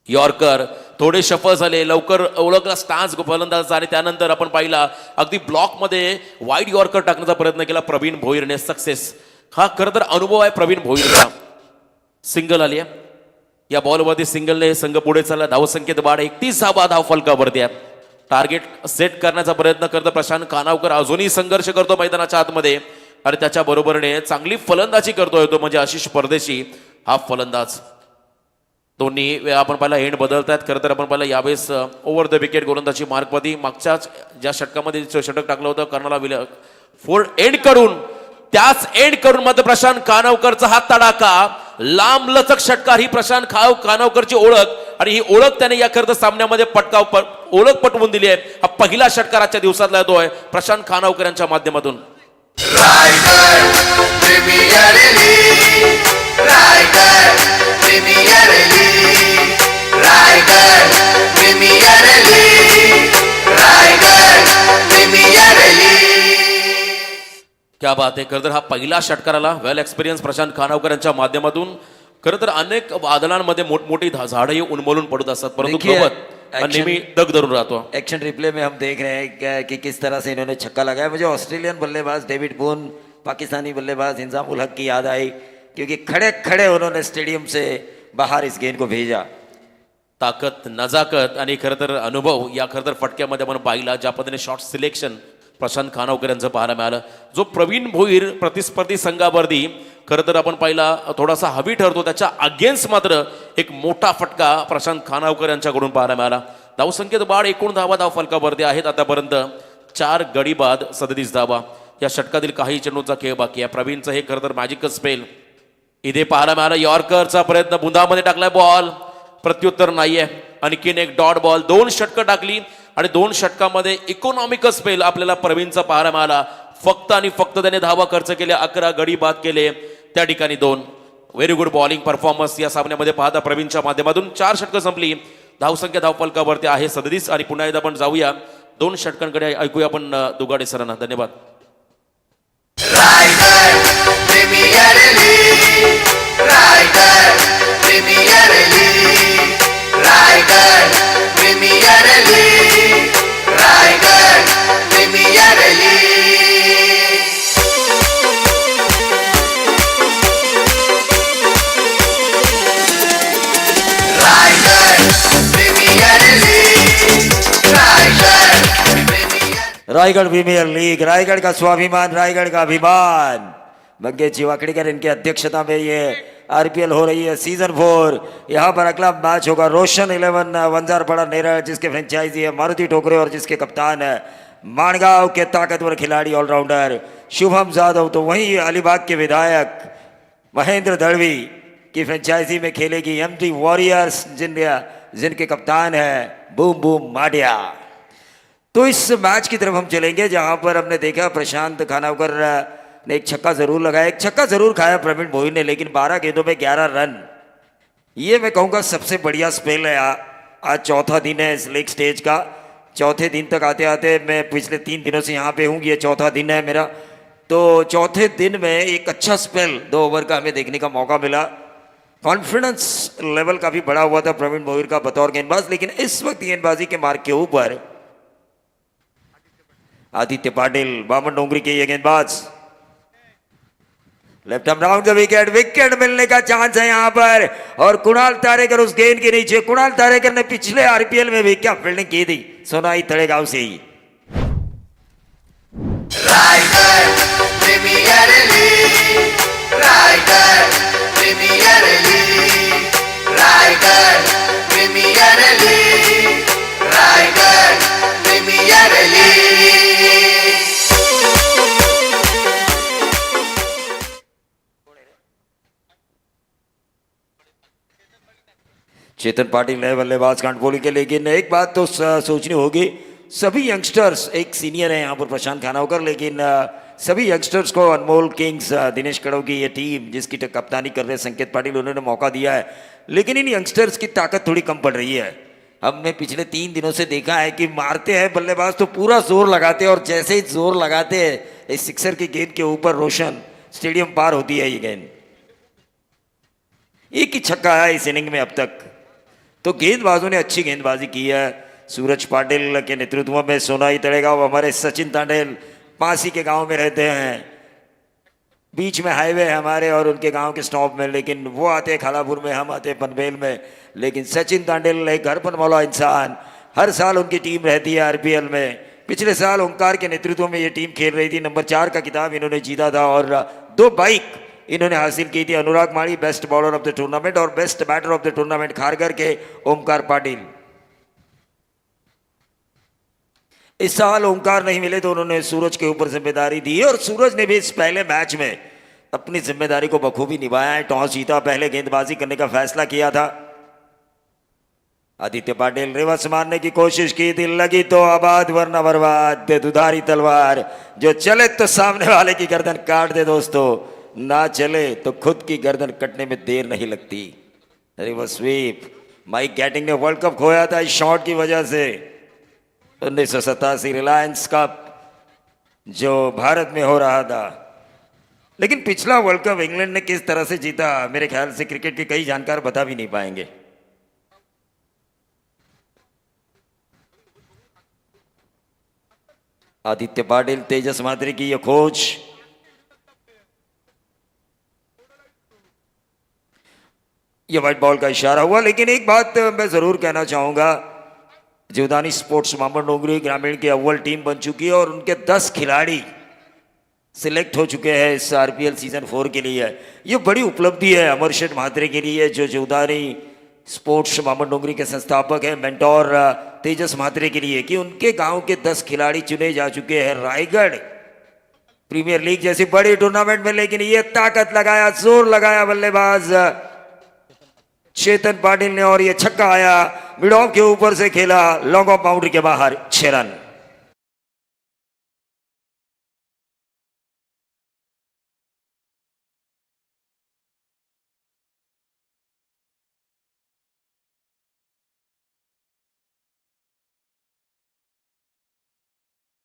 यॉर्कर थोडे शफल झाले, लवकर ओळखला स्टान्स फलंदाज, आणि त्यानंतर आपण पाहिला अगदी ब्लॉकमध्ये वाईड यॉर्कर टाकण्याचा प्रयत्न केला प्रवीण भोईरने, सक्सेस. हा खरं तर अनुभव आहे प्रवीण भोईरचा. सिंगल आली आहे या बॉलवरती, सिंगलने संघ पुढे चालला. धावसंख्येत वाढ, 31 धावा धाव फलकावरती आहे. टार्गेट सेट करण्याचा प्रयत्न करतो प्रशांत खानावकर. अजूनही संघर्ष करतो मैदानाच्या आतमध्ये आणि त्याच्या बरोबरीने चांगली फलंदाजी करतोय तो म्हणजे आशिष परदेशी, हा फलंदाज. दोन्ही वेळा आपण पाहिला एंड बदलतात. खरं तर आपण पाहिलं यावेळेस ओव्हर द विकेट गोलंदाजी मार्कवरती. मागच्याच ज्या षटकामध्ये षटक टाकलं होतं कर्णाला फोर एंड करून, त्याच एंड करून मात्र प्रशांत खानावकरचा हा तडाखा, लांब लचक षटकार, ही प्रशांत खानावकरची ओळख. आणि ही ओळख त्याने या खरं सामन्यामध्ये ओळख पटवून दिली आहे. हा पहिला षटकार आजच्या दिवसातला येतोय प्रशांत खानावकर यांच्या माध्यमातून. Raigad premier league, Raigad premier league, Raigad premier league, Raigad premier league. क्या बात आहे. खरं तर हा पहिला षटकार आला वेल एक्सपिरियन्स प्रशांत खानावकर यांच्या माध्यमातून. खरं तर अनेक वादळांमध्ये मोठमोठी झाडंही उन्मळून पडत असतात, परंतु देखिए, गवत नेहमी दग धरून राहतो. एक्शन रिप्ले में हम देख रहे हैं कि किस तरह से इन्होंने छक्का लगाया. मुझे ऑस्ट्रेलियन बल्लेबाज डेविड बून, पाकिस्तानी बल्लेबाज इंजामुल हक की याद आई, क्योंकि खड़े खड़े उन्होंने स्टेडियम से बाहर इस गेंद को भेजा. ताकद, नजाकत आणि खरं तर अनुभव या खरं तर फटक्यामध्ये आपण पाहिला. ज्या पद्धतीने शॉट सिलेक्शन प्रशांत खानावकर यांचं पाहायला मिळालं. जो प्रवीण भोईर प्रतिस्पर्धी संघावरती खरं तर आपण पाहिला थोडासा हवी ठरतो, त्याच्या अगेन्स्ट मात्र एक मोठा फटका प्रशांत खानावकर यांच्याकडून पाहायला मिळाला. धावसंख्येत वाढ, एकूण धावा धाव फलकावरती आहेत आतापर्यंत 4 गडी बाद 37 धावा. या षटकातील काही चेंडूचा खेळ बाकी आहे. प्रवीणचं हे खरं तर मॅजिकल स्पेल इथे पाहायला मिळाला. यॉर्करचा प्रयत्न, बुंदामध्ये टाकलाय बॉल, प्रत्युत्तर नाहीये. आणखीन एक डॉट बॉल, 2 षटकं टाकली आणि 2 षटकामध्ये इकॉनॉमिकल स्पेल आपल्याला प्रवीणचा पाहायला मिळाला. फक्त आणि फक्त त्याने धावा खर्च केले, 11 गडी बाद केले, त्या ठिकाणी 2. व्हेरी गुड बॉलिंग परफॉर्मन्स या सामन्यामध्ये पाहता प्रवीणच्या माध्यमातून. 4 षटकं संपली, धावसंख्या धावफलकावरती आहे 37. आणि पुन्हा एकदा आपण जाऊया 2 षटकांकडे, ऐकूया आपण दुगाडे सरांना. धन्यवाद. Raigad premier league, Raigad premier league, Raigad premier league, Raigad premier league. Raigad premier league, Raigad premier. Raigad premier league, Raigad का स्वाभिमान, रायगढ़ का अभिमान. मंगेश जी वाकड़ीकर इनकी अध्यक्षता में ये आरपीएल हो रही है सीजन 4। यहाँ पर अगला मैच होगा रोशन 11 वंजारपाड़ा नेरळ, जिसके फ्रेंचाइजी है मारुति टोकरे और जिसके कप्तान है माणगांव के ताकतवर खिलाड़ी ऑलराउंडर शुभम जाधव। तो वहीं अलीबाग के विधायक महेंद्र दड़वी की फ्रेंचाइजी में खेलेगी एमटी वॉरियर्स, जिनके कप्तान है बूम बूम माडिया। तो इस मैच की तरफ हम चलेंगे जहां पर हमने देखा प्रशांत खानावकर ने एक छक्का जरूर लगाया, एक छक्का जरूर खाया प्रवीण भोई ने, लेकिन 12 गेंदों में 11 रन। ये मैं कहूँगा सबसे बढ़िया स्पेल है। आज चौथा दिन है इस लीग स्टेज का। चौथे दिन तक आते आते मैं पिछले 3 दिनों से यहाँ पे हूँ, ये चौथा दिन है मेरा। तो चौथे दिन में एक अच्छा स्पेल 2 ओवर का हमें देखने का मौका मिला। कॉन्फिडेंस लेवल काफी बड़ा हुआ था प्रवीण भोईर का बतौर गेंदबाज, लेकिन इस वक्त गेंदबाजी के मार्ग के ऊपर आदित्य पाटिल बामन डोंगरी के ये गेंदबाज left arm round the wicket, wicket मिलने का चांस है यहां पर। और कुणाल तारेकर उस गेंद के नीचे। कुणाल तारेकर ने पिछले आरपीएल में भी क्या फील्डिंग की थी सोनाई तड़ेगांव से ही। Writer premier league, writer premier league, writer premier league, writer premier league. Chetan Patil है बल्लेबाज कांटपोली के, लेकिन एक बात तो सोचनी होगी, सभी यंगस्टर्स, एक सीनियर है यहाँ पर प्रशांत खानावकर, लेकिन सभी यंगस्टर्स को अनमोल किंग्स दिनेश कड़व की ये टीम जिसकी कप्तानी कर रहे हैं संकेत पाटिल, उन्होंने मौका दिया है। लेकिन इन यंगस्टर्स की ताकत थोड़ी कम पड़ रही है। हमने पिछले 3 दिनों से देखा है कि मारते हैं बल्लेबाज तो पूरा जोर लगाते हैं, और जैसे ही जोर लगाते हैं इस सिक्सर की गेंद के ऊपर रोशन स्टेडियम पार होती है ये गेंद। एक ही छक्का है इस इनिंग में अब तक। तो गेंदबाजों ने अच्छी गेंदबाजी की है। सूरज पाटिल के नेतृत्व में सोनाई तड़ेगांव, हमारे सचिन तांडेल पासी के गांव में रहते हैं, बीच में हाईवे है हमारे और उनके गांव के स्टॉप में, लेकिन वो आते हैं खालापुर में, हम आते हैं पनवेल में। लेकिन सचिन तांडेल एक घर पर मौला इंसान, हर साल उनकी टीम रहती है आरपीएल में। पिछले साल ओंकार के नेतृत्व में ये टीम खेल रही थी, नंबर 4 का खिताब इन्होंने जीता था और 2 बाइक इन्होंने हासिल की थी। Anurag Madi best bowler of the tournament और best batter of the tournament Kharghar के ओमकार पाटिल। इस साल ओमकार नहीं मिले तो उन्होंने सूरज के ऊपर जिम्मेदारी दी और सूरज ने भी इस पहले मैच में अपनी जिम्मेदारी को बखूबी निभाया है। टॉस जीता, पहले गेंदबाजी करने का फैसला किया था। आदित्य पाटिल रिवर्स मारने की कोशिश की थी, लगी तो आबाद वरना बर्बाद। दुधारी तलवार जो चले तो सामने वाले की गर्दन काट दे दोस्तों, ना चले तो खुद की गर्दन कटने में देर नहीं लगती। Reverse sweep. माइक गैटिंग ने वर्ल्ड कप खोया था इस शॉट की वजह से। 1987 रिलायंस कप जो भारत में हो रहा था, लेकिन पिछला वर्ल्ड कप इंग्लैंड ने किस तरह से जीता मेरे ख्याल से क्रिकेट के कई जानकार बता भी नहीं पाएंगे। आदित्य पाटिल, तेजस मात्री की यह खोज। ये व्हाइट बॉल का इशारा हुआ, लेकिन एक बात मैं जरूर कहना चाहूंगा, जीवदानी स्पोर्ट्स मामन डोंगरी ग्रामीण की अव्वल टीम बन चुकी है और उनके 10 खिलाड़ी सिलेक्ट हो चुके हैं इस आरपीएल सीजन 4 के लिए। ये बड़ी उपलब्धि है अमर शेठ महात्रे के लिए, जो जीवदानी स्पोर्ट्स मामन डोंगरी के संस्थापक हैं, मेंटोर तेजस महात्रे के लिए, कि उनके गांव के 10 खिलाड़ी चुने जा चुके हैं रायगढ़ प्रीमियर लीग जैसी बड़ी टूर्नामेंट में। लेकिन ये ताकत लगाया, जोर लगाया बल्लेबाज चेतन पाटिल ने और ये छक्का आया, मिड ऑफ के ऊपर से खेला, लॉन्ग ऑफ बाउंड्री के बाहर 6 रन।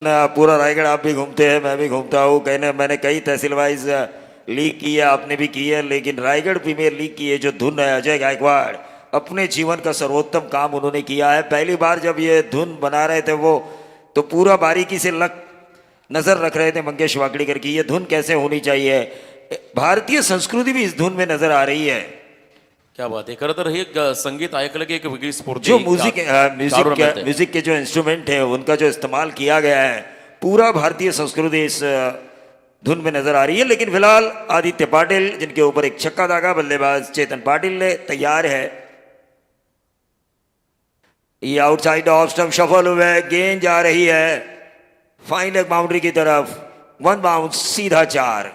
पूरा रायगढ़ आप भी घूमते हैं, मैं भी घूमता हूँ, कहने मैंने कई तहसील वाइज लीग की है, आपने भी की है, लेकिन रायगढ़ प्रीमियर लीग की ये जो धुन है, अजय गायकवाड़ अपने जीवन का सर्वोत्तम काम उन्होंने किया है। पहली बार जब ये धुन बना रहे थे वो, तो पूरा बारीकी से नजर रख रहे थे मंगेश वाकड़ीकर की ये धुन कैसे होनी चाहिए। भारतीय संस्कृति भी इस धुन में नजर आ रही है। क्या बात आहे. खरं तर हे संगीत ऐकलं की एक वेगळी स्फूर्ती. जो म्यूजिक के जो इंस्ट्रूमेंट है उनका जो इस्तेमाल किया गया है, पूरा भारतीय संस्कृति इस धुन में नजर आ रही है। लेकिन फिलहाल आदित्य पाटिल जिनके ऊपर एक छक्का दागा, बल्लेबाज चेतन पाटिल ने तैयार है। ये आउटसाइड ऑफ स्टंप शफल हुए, गेंद जा रही है फाइन लेग बाउंड्री की तरफ, वन बाउंस सीधा 4।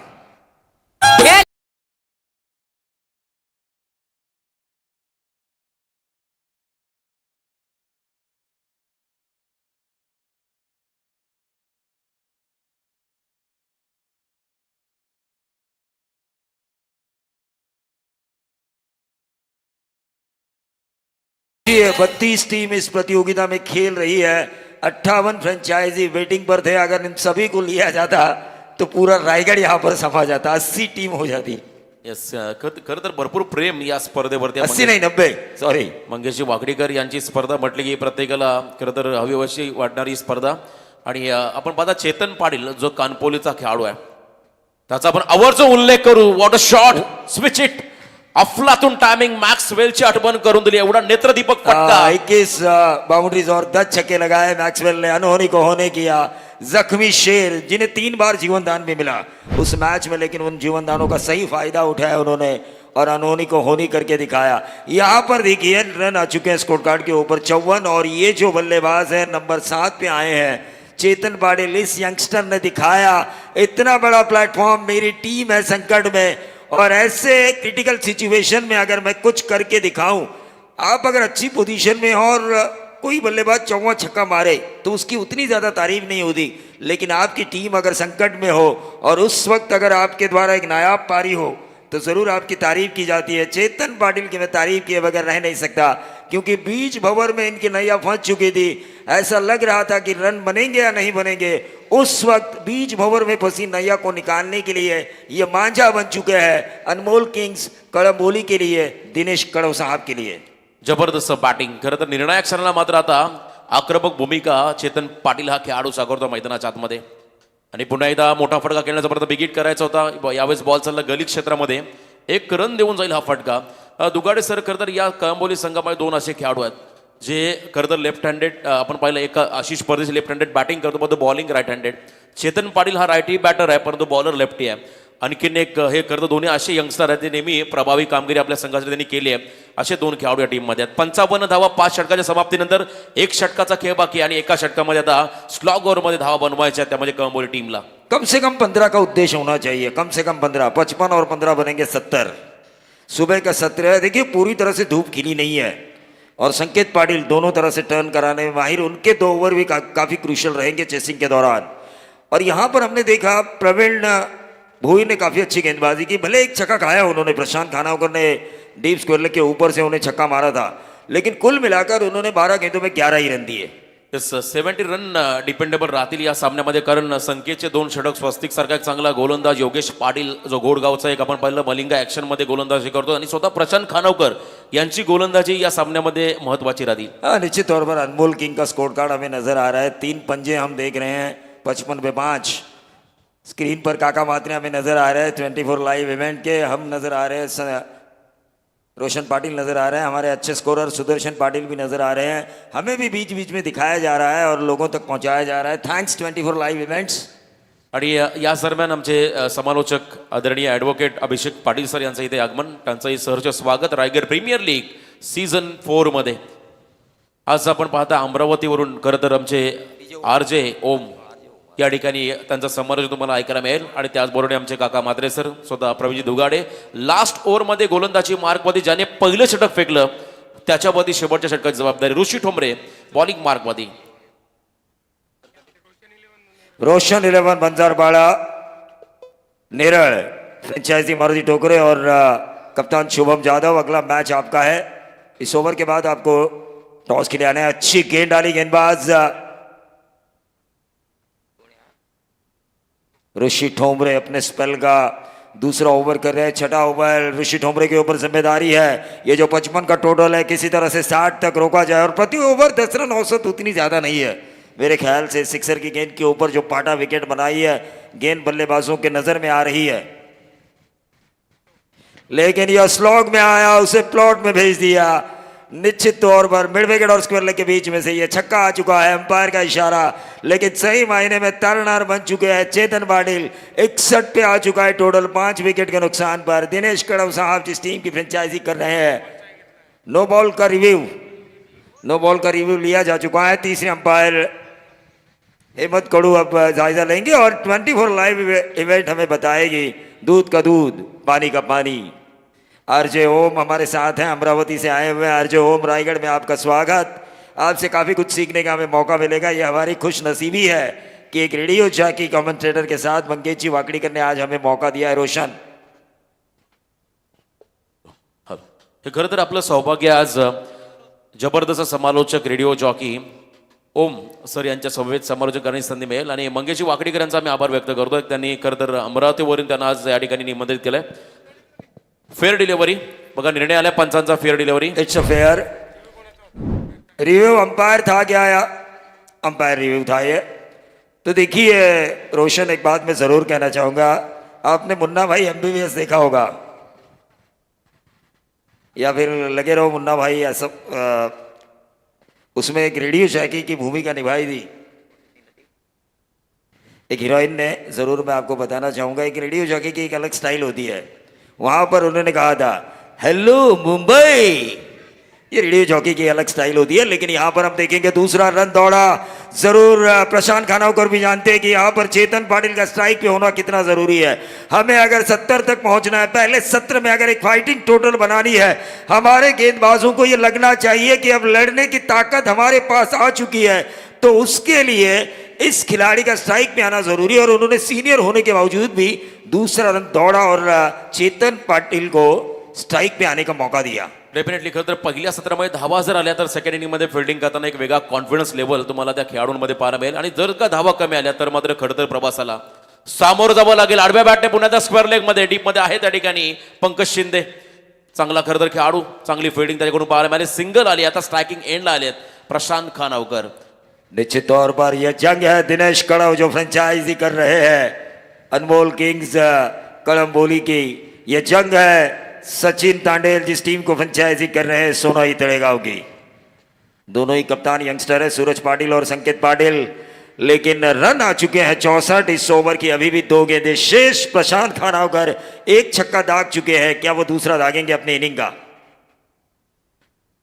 ये 32 टीम इस प्रतियोगिता में खेल रही है। 58 फ्रेंचाइजी वेटिंग पर थे। अगर इन सभी को लिया जाता तो पूरा रायगढ़ यहाँ पर सफा जाता, 80 टीम हो जाती। येस, खरं तर भरपूर प्रेम या स्पर्धेवरती 80 नहीं 90, सॉरी। मंगेशजी वाकडेकर यांची स्पर्धा म्हटली की प्रत्येकाला खरं तर हवी अशी वाटणारी स्पर्धा. आणि आपण पाहता चेतन पाटील जो कानपोलीचा खेळाडू आहे त्याचा आपण आवर्जून उल्लेख करू. What a shot, switch it, अफलातून टायमिंग, मॅक्सवेलची आठवण करून दिली. एवढा नेत्रदीपक फटका. 21 बाउंड्रीज और 10 छक्के लगाए मैक्सवेल ने, अनहोनी को होने किया. जख्मी शेर जिन्हें 3 बार जीवन दान भी मिला उस मैच में, लेकिन उन जीवन दानों का सही फायदा उठाया उन्होंने और अनहोनी को होनी करके दिखाया. यहाँ पर देखिए रन आ चुके हैं स्कोर कार्ड के ऊपर 54, और ये जो बल्लेबाज है नंबर 7 पे आए हैं चेतन पाटिल, इस यंगस्टर ने दिखाया इतना बड़ा प्लेटफॉर्म, मेरी टीम है संकट में और ऐसे क्रिटिकल सिचुएशन में अगर मैं कुछ करके दिखाऊं, आप अगर अच्छी पोजीशन में हो और कोई बल्लेबाज चौवा छक्का मारे तो उसकी उतनी ज्यादा तारीफ नहीं होती, लेकिन आपकी टीम अगर संकट में हो और उस वक्त अगर आपके द्वारा एक नायाब पारी हो तो जरूर आपकी तारीफ की जाती है. चेतन पाटिल की मैं तारीफ किए बगैर रह नहीं सकता, क्योंकि बीच भंवर में इनकी नैया फंस चुकी थी. ऐसा लग रहा था कि रन बनेंगे या नहीं बनेंगे. उस वक्त बीच भंवर में फंसी नैया को निकालने के लिए ये मांझा बन चुके हैं अनमोल किंग्स कड़म्बोली के लिए, दिनेश कड़व साहब के लिए. जबरदस्त बॅटिंग. खरं तर निर्णायक क्षणाला मात्र आता आक्रमक भूमिका चेतन पाटील हा खेळाडू साकारतो मैदानाच्या आतमध्ये. आणि पुन्हा एकदा मोठा फटका खेळण्याचा प्रयत्न बिगिट करायचा होता. यावेळेस बॉल चालला गलित क्षेत्रामध्ये, 1 रन देऊन जाईल हा फटका. दुगाडे सर खरं तर या कळंबोली संघामध्ये 2 असे खेळाडू आहेत जे खरं तर लेफ्ट हँडेड, आपण पाहिलं एक आशिष परदेशी लेफ्ट हँडेड बॅटिंग करतो, परंतु bowling right handed. Chetan Patil हा राईटी बॅटर आहे परंतु बॉलर लेफ्टी आहे. आणखीन एक हे खरं तर दोन्ही असे यंगस्टर आहेत जे नेहमी प्रभावी कामगिरी आपल्या संघासाठी त्यांनी केली आहे. असे 2 खेळाडू या टीममध्ये आहेत. 55 धावा 5 षटकाच्या समाप्तीनंतर 1 षटकाचा खेळ बाकी आणि एका षटकामध्ये आता स्लॉग ओव्हरमध्ये धावा बनवायच्या आहेत त्यामध्ये कळंबोली टीमला. कम से कम 15 का उद्देश्य होना चाहिए, कम से कम 15. 55 और 15 बनेंगे 70. सुबह का 17 है. देखिए पूरी तरह से धूप खिली नहीं है और संकेत पाटिल दोनों तरह से टर्न कराने में माहिर. उनके 2 ओवर भी काफी क्रूशियल रहेंगे चेसिंग के दौरान. और यहाँ पर हमने देखा प्रवीण भोई ने काफी अच्छी गेंदबाजी की. भले एक छक्का खाया उन्होंने, प्रशांत खानावकर ने डीप स्क्वायर लेग के ऊपर से उन्हें छक्का मारा था, लेकिन कुल मिलाकर उन्होंने 12 गेंदों में 11 ही रन दिए. 70 रन डिपेंडेबल राहतील या सामन्यामध्ये, कारण संकेतचे 2 षटक, स्वस्तिक सारखा एक चांगला गोलंदाज योगेश पाटील जो गोडगावचा एक आपण पाहिलं मलिंगा ऍक्शन मध्ये गोलंदाजी करतो, आणि स्वतः प्रशांत खानावकर यांची गोलंदाजी या सामन्यामध्ये महत्वाची राहतील. निश्चित तौर पर अनमोल किंग का स्कोर कार्ड हमें नजर आ रहा है. 3 पंजे हम देख रहे हैं 55 पे 5. स्क्रीन पर काका मात्रे हमें नजर आ रहे हैं 24 लाइव इवेंट के. हम नजर आ रहे हैं रोशन पाटिल नजर आ रहे हैं, हमारे अच्छे स्कोरर सुदर्शन पाटिल भी नजर आ रहे हैं. हमें भी बीच बीच में दिखाया जा रहा है और लोगों तक पहुंचाया जा रहा है. Thanks 24 live events. आणि या दरम्यान आमचे समालोचक आदरणीय ॲडव्होकेट अभिषेक पाटील सर यांचं इथे आगमन, त्यांचंही सहर्ष स्वागत रायगड प्रीमियर लीग सीझन 4 मध्ये. आज आपण पाहता अमरावतीवरून खरं तर आमचे RJ ओम या ठिकाणी त्यांचा समारोह तुम्हाला ऐकायला मिळेल. आणि त्याचबरोबर आमचे काका मात्रे सर, स्वतः प्रवीणजी दुगाडे. लास्ट ओव्हरमध्ये गोलंदाजी मार्कमध्ये ज्याने पहिलं षटक फेकलं त्याच्यावरती शेवटच्या षटकाची जबाबदारी ऋषी ठोंबरे बॉलिंग मार्कमध्ये. रोशन 11 बंजारबाड़ा नेरल, फ्रेंचाइजी मारुति टोकरे और कप्तान शुभम जाधव. अगला मैच आपका है. इस ओवर के बाद आपको टॉस के लिए आना है. अच्छी गेंद डाली गेंदबाज ऋषि ठोंबरे अपने स्पेल का दूसरा ओवर कर रहे हैं. 6ठा ओवर ऋषि ठोंबरे के ऊपर जिम्मेदारी है. ये जो 55 का टोटल है किसी तरह से 60 तक रोका जाए, और प्रति ओवर 10 रन औसत उतनी ज्यादा नहीं है मेरे ख्याल से. सिक्सर की गेंद के ऊपर जो पाटा विकेट बनाई है, गेंद बल्लेबाजों के नजर में आ रही है, लेकिन यह स्लॉग में आया, उसे प्लॉट में भेज दिया. निश्चित तौर पर मिड विकेट और स्क्वायर लेग के बीच में से ये छक्का आ चुका है, अंपायर का इशारा, लेकिन सही मायने में टर्नर बन चुके हैं चेतन पाटिल। 61 पे आ चुका है टोटल 5 विकेट के नुकसान पर। दिनेश कड़व साहब जिस टीम की फ्रेंचाइजी कर रहे हैं, नो बॉल का रिव्यू लिया जा चुका है। तीसरे अंपायर हेमंत कड़ू अब जायजा लेंगे और 24 लाइव इवेंट हमें बताएगी दूध का दूध पानी का पानी। आरजे ओम हमारे साथ हैं, अमरावती से आए हुए हैं। आरजे ओम, रायगढ़ में आपका स्वागत। आपसे काफ़ी कुछ सीखने का हमें मौका मिलेगा। ये हमारी खुश नसीबी है कि एक रेडियो जॉकी कमेंटेटर के साथ मंगेश जी वाकड़ीकर ने आज हमें मौका दिया है। रोशन, हे खरं तर आपलं सौभाग्य आज जबरदस्त समालोचक रेडिओ जॉकी ओम सर यांच्या समवेत समालोचन करण्याची संधी मिळेल आणि मंगेशजी वाकडेकर यांचा आम्ही आभार व्यक्त करतो। त्यांनी खरं तर अमरावतीवरून त्यांना आज या ठिकाणी निमंत्रित केलंय। फेअर डिलिव्हरी बघा, निर्णय आला पंचांचा fair delivery. It's a fair review. Umpire था क्या या अंपायर रिव्यू था ये? तो देखिए रोशन, एक बात मैं जरूर कहना चाहूंगा, आपने मुन्ना भाई MBBS देखा होगा या फिर लगे रहो मुन्ना भाई, ऐसा उसमें एक रेडियो जॉकी की भूमिका निभाई थी एक हीरोइन ने। जरूर मैं आपको बताना चाहूंगा, एक रेडियो जॉकी की एक अलग स्टाइल होती है। वहां पर उन्होंने कहा था हेलो मुंबई, ये रेडियो जॉकी की अलग स्टाइल होती है। लेकिन यहाँ पर हम देखेंगे दूसरा रन दौड़ा, जरूर प्रशांत खानावकर भी जानते हैं कि यहाँ पर चेतन पाटिल का स्ट्राइक पे होना कितना जरूरी है। हमें अगर 70 तक पहुंचना है, पहले सत्र में अगर एक फाइटिंग टोटल बनानी है, हमारे गेंदबाजों को ये लगना चाहिए कि अब लड़ने की ताकत हमारे पास आ चुकी है। तो उसके लिए इस खिलाड़ी का स्ट्राइक पे आना जरूरी है और उन्होंने सीनियर होने के बावजूद भी दूसरा रन दौड़ा और चेतन पाटिल को स्ट्राइक पे आने का मौका दिया। डेफिनेटली खरं तर पहिल्या सत्रामध्ये धावा जर आल्या तर सेकंड इनिंग मध्ये फिल्डिंग करताना एक वेगळा कॉन्फिडन्स लेवल तुम्हाला त्या खेळाडूंमध्ये पाहायला मिळेल। आणि जर का धावा कमी आल्या तर मात्र खरं तर प्रवासाला सामोरं जावं लागेल। आडव्या बॅटने पुन्हा त्या स्क्वेअर लेग मध्ये डीप मध्ये आहे त्या ठिकाणी पंकज शिंदे, चांगला खरं तर खेळाडू, चांगली फिल्डिंग त्याच्याकडून पाहायला मिळाली। सिंगल आली, आता स्ट्रायकिंग एंडला आलेत प्रशांत खानावकर। निश्चित तौर पर यह जंग है दिनेश कड़व जो फ्रेंचाइजी कर रहे हैं अनमोल किंग्स कड़म्बोली की। यह जंग है सचिन तांडेल जिस टीम को फ्रेंचाइजी कर रहे हैं सोनाई तड़ेगांव की। दोनों ही कप्तान यंगस्टर है, सूरज पाटिल और संकेत पाटिल। लेकिन रन आ चुके हैं 64 इस ओवर की, अभी भी 2 गेंदें शेष। प्रशांत खानावकर एक छक्का दाग चुके हैं, क्या वो दूसरा दागेंगे अपने इनिंग का?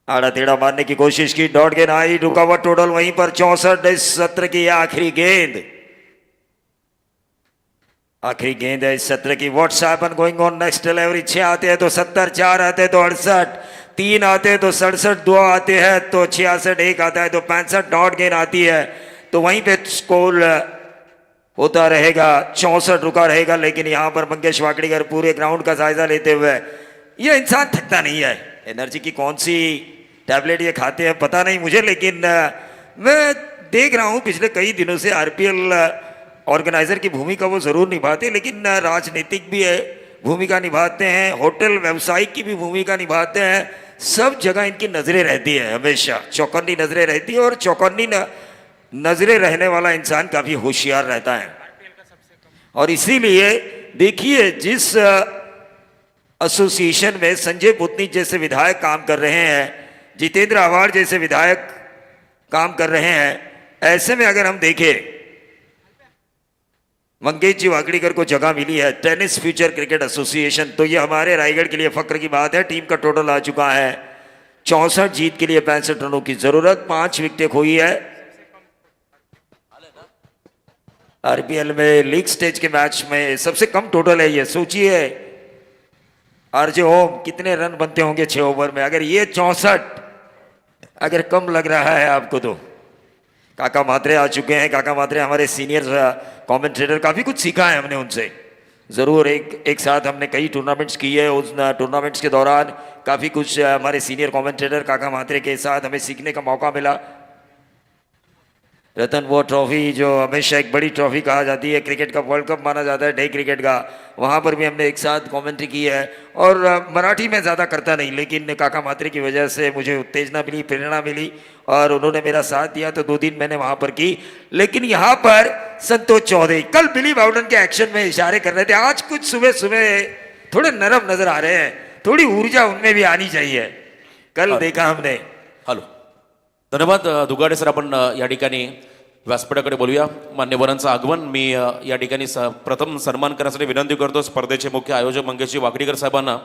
आड़ा टेढ़ा मारने की कोशिश की, डॉट गेंद आई, रुका हुआ टोटल वहीं पर 64 इस सत्र की आखिरी गेंद। आखिरी गेंद है इस सत्र की। WhatsApp going on next delivery. 6 आते हैं तो 70, 4 आते हैं तो 68, 3 आते हैं तो 67, 2 आते हैं तो 66, 1 आता है तो 65, डॉट गेंद आती है तो वहीं पे स्कोर होता रहेगा। 64 रुका रहेगा। लेकिन यहाँ पर मंगेश वाकड़ीकर पूरे ग्राउंड का जायजा लेते हुए, ये इंसान थकता नहीं है। एनर्जी की कौन सी टैबलेट ये खाते हैं पता नहीं मुझे, लेकिन मैं देख रहा हूँ पिछले कई दिनों से RPL ऑर्गेनाइजर की भूमिका वो जरूर निभाते, लेकिन राजनीतिक भी है भूमिका निभाते हैं, होटल व्यवसायिक की भी भूमिका निभाते हैं। सब जगह इनकी नजरें रहती है, हमेशा चौकन्नी नजरें रहती है और चौकन्नी नजरें रहने वाला इंसान काफी होशियार रहता है। और इसीलिए देखिए जिस एसोसिएशन में संजय पुतनी जैसे विधायक काम कर रहे हैं, जितेंद्र आव्हाड जैसे विधायक काम कर रहे हैं, ऐसे में अगर हम देखें मंगेश जी वाकड़ीकर को जगह मिली है टेनिस फ्यूचर क्रिकेट एसोसिएशन, तो ये हमारे रायगढ़ के लिए फक्र की बात है। टीम का टोटल आ चुका है 64, जीत के लिए 65 रनों की जरूरत। 5 विकेटें खोई है। RPL में लीग स्टेज के मैच में सबसे कम टोटल है ये। सोचिए आरजे ओम कितने रन बनते होंगे 6 ओवर में, अगर ये 64 अगर कम लग रहा है आपको तो। काका मात्रे आ चुके हैं। काका मात्रे हमारे सीनियर कमेंटेटर, काफ़ी कुछ सीखा है हमने उनसे। ज़रूर एक साथ हमने कई टूर्नामेंट्स की है। उस टूर्नामेंट्स के दौरान काफ़ी कुछ हमारे सीनियर कमेंटेटर काका मात्रे के साथ हमें सीखने का मौका मिला। रतन वो ट्रॉफी जो हमेशा एक बड़ी ट्रॉफी कहा जाती है, क्रिकेट का वर्ल्ड कप माना जाता है डे क्रिकेट का, वहाँ पर भी हमने एक साथ कमेंट्री की है। और मराठी में ज़्यादा करता नहीं, लेकिन काका मात्रे की वजह से मुझे उत्तेजना मिली, प्रेरणा मिली और उन्होंने मेरा साथ दिया, तो 2 दिन मैंने वहाँ पर की। लेकिन यहाँ पर संतोष चौधरी कल बिली बाउडन के एक्शन में इशारे कर रहे थे, आज कुछ सुबह सुबह थोड़े नरम नजर आ रहे हैं, थोड़ी ऊर्जा उनमें भी आनी चाहिए। कल देखा हमने. हॅलो धन्यवाद दुगाडे सर. आपण या ठिकाणी व्यासपीठाकडे बोलूया. मान्यवरांचं आगमन मी या ठिकाणी प्रथम सन्मान करण्यासाठी विनंती करतो स्पर्धेचे मुख्य आयोजक मंगेशजी वाकडीकर साहेबांना.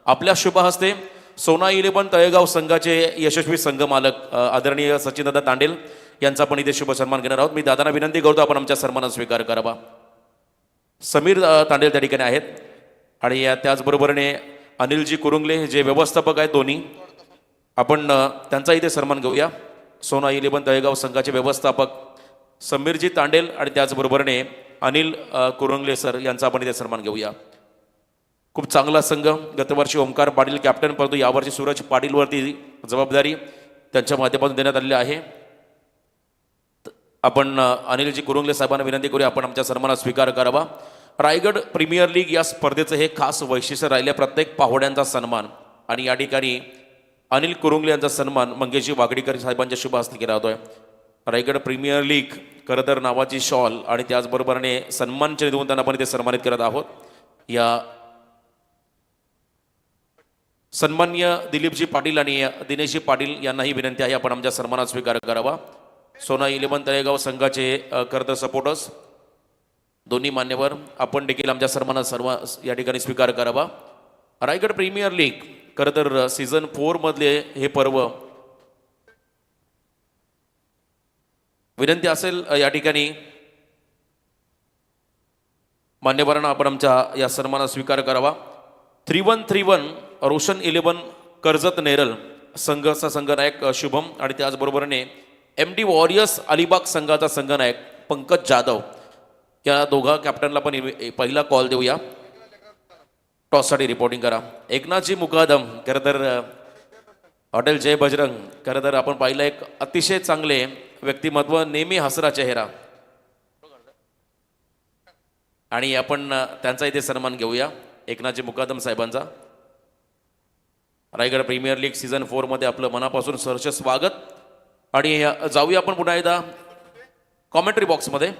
आपल्या शुभ हस्ते सोना 11 तळेगाव संघाचे यशस्वी संघ मालक आदरणीय सचिनदादा तांडेल यांचा पण इथे शुभ सन्मान घेणार आहोत. मी दादांना विनंती करतो आपण आमच्या सन्मानाचा स्वीकार करावा. समीर तांडेल त्या ठिकाणी आहेत आणि त्याचबरोबरने अनिलजी कुरुंगले जे व्यवस्थापक आहेत दोन्ही, आपण त्यांचा इथे सन्मान घेऊया. सोना 11 तळेगाव संघाचे व्यवस्थापक समीरजी तांडेल आणि त्याचबरोबरने अनिल कुरुंगले सर यांचा आपण इथे सन्मान घेऊया. खूप चांगला संघ. गतवर्षी ओमकार पाटील कॅप्टन, परंतु यावर्षी सूरज पाटीलवरती जबाबदारी त्यांच्या माध्यमातून देण्यात आलेली आहे. आपण अनिलजी कुरुंगले साहेबांना विनंती करूया आपण आमच्या सन्मानात स्वीकार करावा. रायगड प्रीमियर लीग या स्पर्धेचं हे खास वैशिष्ट्य राहिले. प्रत्येक पाहुण्यांचा सन्मान आणि या ठिकाणी अनिल कुरुंगले यांचा सन्मान मंगेशजी वाकडीकर साहेबांच्या शुभ हस्ते केला जातोय. रायगड प्रीमियर लीग खरं तर नावाची शॉल आणि त्याचबरोबरने सन्मानचिन्ह देऊन त्यांना आपण इथे सन्मानित करत आहोत. या सन्मान्य दिलीपजी पाटील आणि दिनेशजी पाटील यांनाही विनंती आहे आपण आमच्या सन्मानात स्वीकार करावा. सोना 11 तळेगाव संघाचे खरं तर सपोर्टर्स दोन्ही मान्यवर आपण देखील आमच्या सन्मानात सर्व या ठिकाणी स्वीकार करावा. रायगड प्रीमियर लीग खरं तर सीझन 4 मधले हे पर्व. विनंती असेल या ठिकाणी मान्यवरांना आपण आमच्या या सन्मानात स्वीकार करावा. 3131 रोशन 11 कर्जत नेरल संघाचा संघनायक शुभम आणि त्याचबरोबरने MD वॉरियर्स अलिबाग संघाचा संघनायक पंकज जाधव या दोघा कॅप्टनला पण पहिला कॉल देऊया. टॉससाठी रिपोर्टिंग करा. एकनाथजी मुकादम खरं तर हॉटेल जय बजरंग खरं तर आपण पाहिलं एक अतिशय चांगले व्यक्तिमत्व, नेहमी हसरा चेहरा आणि आपण त्यांचा इथे सन्मान घेऊया एकनाथजी मुकादम साहेबांचा. रायगड प्रीमियर लीग सीझन 4 मध्ये आपलं मनापासून सहर्ष स्वागत. आणि जाऊया आपण पुन्हा एकदा कॉमेंट्री बॉक्समध्ये.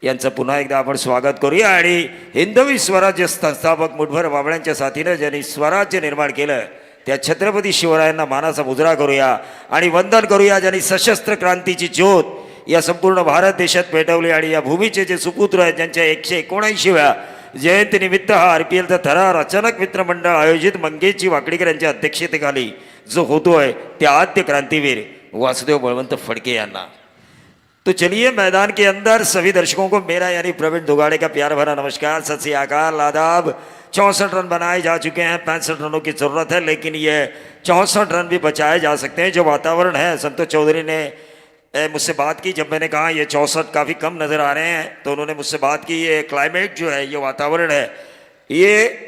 यांचं पुन्हा एकदा आपण स्वागत करूया. आणि हिंदवी स्वराज्य संस्थापक मुठभर बाबळ्यांच्या साथीनं ज्यांनी स्वराज्य निर्माण केलं त्या छत्रपती शिवरायांना मानाचा मुजरा करूया आणि वंदन करूया, ज्यांनी सशस्त्र क्रांतीची ज्योत या संपूर्ण भारत देशात पेटवली. आणि या भूमीचे जे सुपुत्र आहेत ज्यांच्या 179व्या जयंतीनिमित्त हा RPLचा थरार अचानक मित्रमंडळ आयोजित मंगेशजी वाकडीकर यांच्या अध्यक्षतेखाली जो होतोय त्या आद्य क्रांतीवीर वासुदेव बळवंत फडके यांना. तो चलिए मैदान के अंदर सभी दर्शकों को मेरा यानी प्रवीण दुगाड़े का प्यार भरा नमस्कार, सत श्री अकाल, आदाब. 64 रन बनाए जा चुके हैं. 65 रनों की ज़रूरत है, लेकिन ये 64 रन भी बचाए जा सकते हैं. जो वातावरण है, संतोष चौधरी ने मुझसे बात की जब मैंने कहा ये 64 काफ़ी कम नज़र आ रहे हैं, तो उन्होंने मुझसे बात की ये क्लाइमेट जो है, ये वातावरण है, ये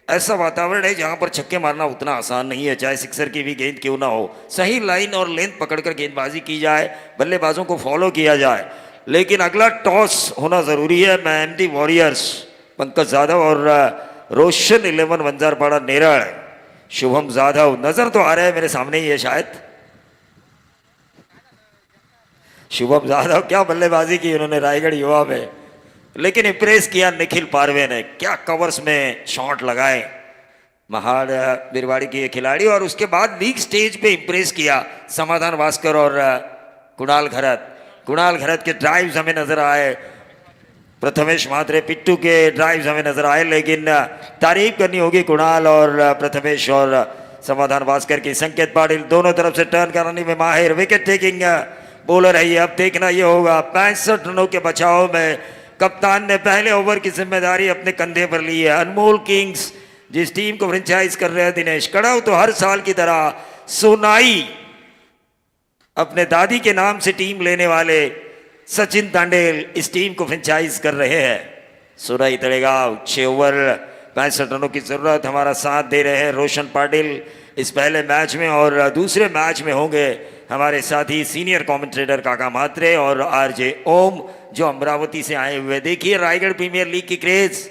ऐसा वातावरण है जहाँ पर छक्के मारना उतना आसान नहीं है, चाहे सिक्सर की भी गेंद क्यों ना हो. सही लाइन और लेंथ पकड़कर गेंदबाजी की जाए, बल्लेबाजों को फॉलो किया जाए, लेकिन अगला टॉस होना ज़रूरी है. मैं MD वॉरियर्स पंकज जाधव और रोशन 11 वंजारपाड़ा नेरल शुभम जाधव नज़र तो आ रहे हैं मेरे सामने ही है शायद. शुभम जाधव क्या बल्लेबाजी की उन्होंने रायगढ़ युवा में, लेकिन इंप्रेस किया निखिल पारवे ने. क्या कवर्स में शॉट लगाए महाड़ बिरवाड़ी के खिलाड़ी. और उसके बाद लीग स्टेज पे इंप्रेस किया समाधान भास्कर और कुणाल घरत के ड्राइव्स हमें नजर आए. प्रथमेश म्हात्रे पिट्टू के ड्राइव्स हमें नजर आए, लेकिन तारीफ करनी होगी कुणाल और प्रथमेश और समाधान भास्कर की. संकेत पाटिल दोनों तरफ से टर्न कराने में माहिर, विकेट टेकिंग बॉलर है ये. अब देखना ये होगा 65 रनों के बचाव में कप्तान ने पहले ओवर की जिम्मेदारी अपने कंधे पर ली है। अनमोल किंग्स जिस टीम को फ्रेंचाइज कर रहे हैं दिनेश कड़ाव, तो हर साल की तरह सोनाई अपने दादी के नाम से टीम लेने वाले सचिन तांडेल इस टीम को फ्रेंचाइज कर रहे हैं। सोनाई तड़ेगांव 6 ओवर 65 रनों की जरूरत, हमारा साथ दे रहे हैं रोशन पाटिल इस पहले मैच में, और दूसरे मैच में होंगे हमारे साथी सीनियर कमेंटेटर काका म्हात्रे और आरजे ओम जो अमरावती से आए हुए। देखिए रायगढ़ प्रीमियर लीग की क्रेज,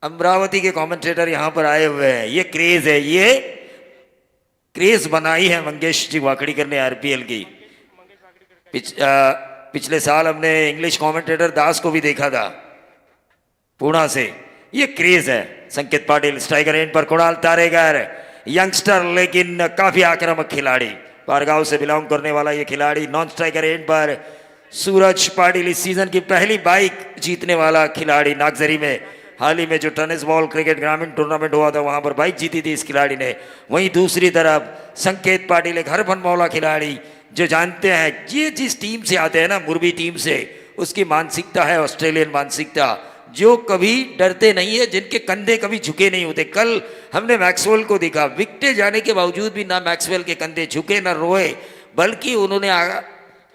अमरावती के कमेंटेटर यहां पर आए हुए हैं। ये क्रेज है, ये क्रेज बनाई है मंगेश जी वाकड़ीकर ने आरपीएल की। पिछले साल हमने इंग्लिश कमेंटेटर दास को भी देखा था पुणे से। ये क्रेज है। संकेत पाटिल स्ट्राइकर एंड पर, कुणाल तारेगर यंगस्टर लेकिन काफी आक्रामक खिलाड़ी, पारगांव से बिलोंग करने वाला ये खिलाड़ी। नॉन स्ट्राइकर एंड पर सूरज पाटिल इस सीजन की पहली बाइक जीतने वाला खिलाड़ी। नागजरी में हाल ही में जो टेनिस बॉल क्रिकेट ग्रामीण टूर्नामेंट हुआ था वहां पर बाइक जीती थी इस खिलाड़ी ने। वहीं दूसरी तरफ संकेत पाटिल एक हरफन मौला खिलाड़ी जो जानते हैं ये जिस टीम से आते हैं ना, मुरबी टीम से, उसकी मानसिकता है ऑस्ट्रेलियन मानसिकता, जो कभी डरते नहीं है, जिनके कंधे कभी झुके नहीं होते। कल हमने मैक्सवेल को देखा, विकेटें जाने के बावजूद भी ना मैक्सवेल के कंधे झुके ना रोए, बल्कि उन्होंने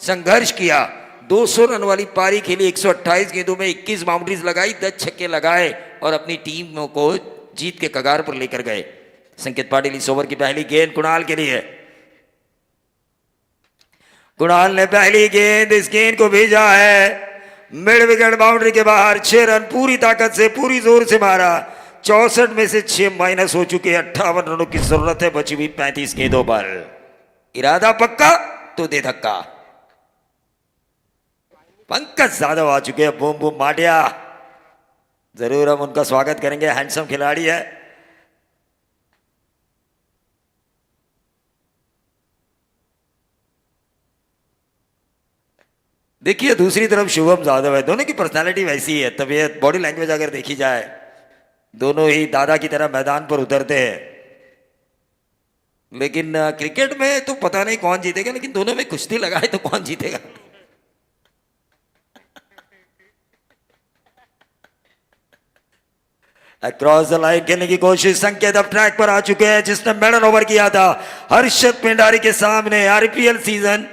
संघर्ष किया। 200 रन वाली पारी खेली, 128 गेंदों में 21 बाउंड्रीज लगाई, 10 छक्के लगाए और अपनी टीम को जीत के कगार पर लेकर गए। संकेत पाटिल इस ओवर की पहली गेंद कुणाल के लिए। कुणाल ने पहली गेंद इस गेंद को भेजा है मिड विकेट बाउंड्री के बाहर। 6 रन पूरी ताकत से पूरी जोर से मारा। 64 में से 6 माइनस हो चुके। 58 रनों की जरूरत है बची हुई 35 गेंदों पर। इरादा पक्का तो दे धक्का। पंकज यादव आ चुके हैं, बूम बूम माटिया, जरूर हम उनका स्वागत करेंगे, हैंडसम खिलाड़ी है। देखिए दूसरी तरफ शुभम यादव है। दोनों की पर्सनालिटी वैसी है, तबीयत बॉडी लैंग्वेज अगर देखी जाए, दोनों ही दादा की तरह मैदान पर उतरते हैं। लेकिन क्रिकेट में तो पता नहीं कौन जीतेगा, लेकिन दोनों में कुश्ती लगाए तो कौन जीतेगा। अक्रॉस द लाइन खेलने की कोशिश, संकेत अब ट्रैक पर आ चुके हैं जिसने मेडन ओवर किया था हर्षद पिंडारी के सामने आरपीएल सीजन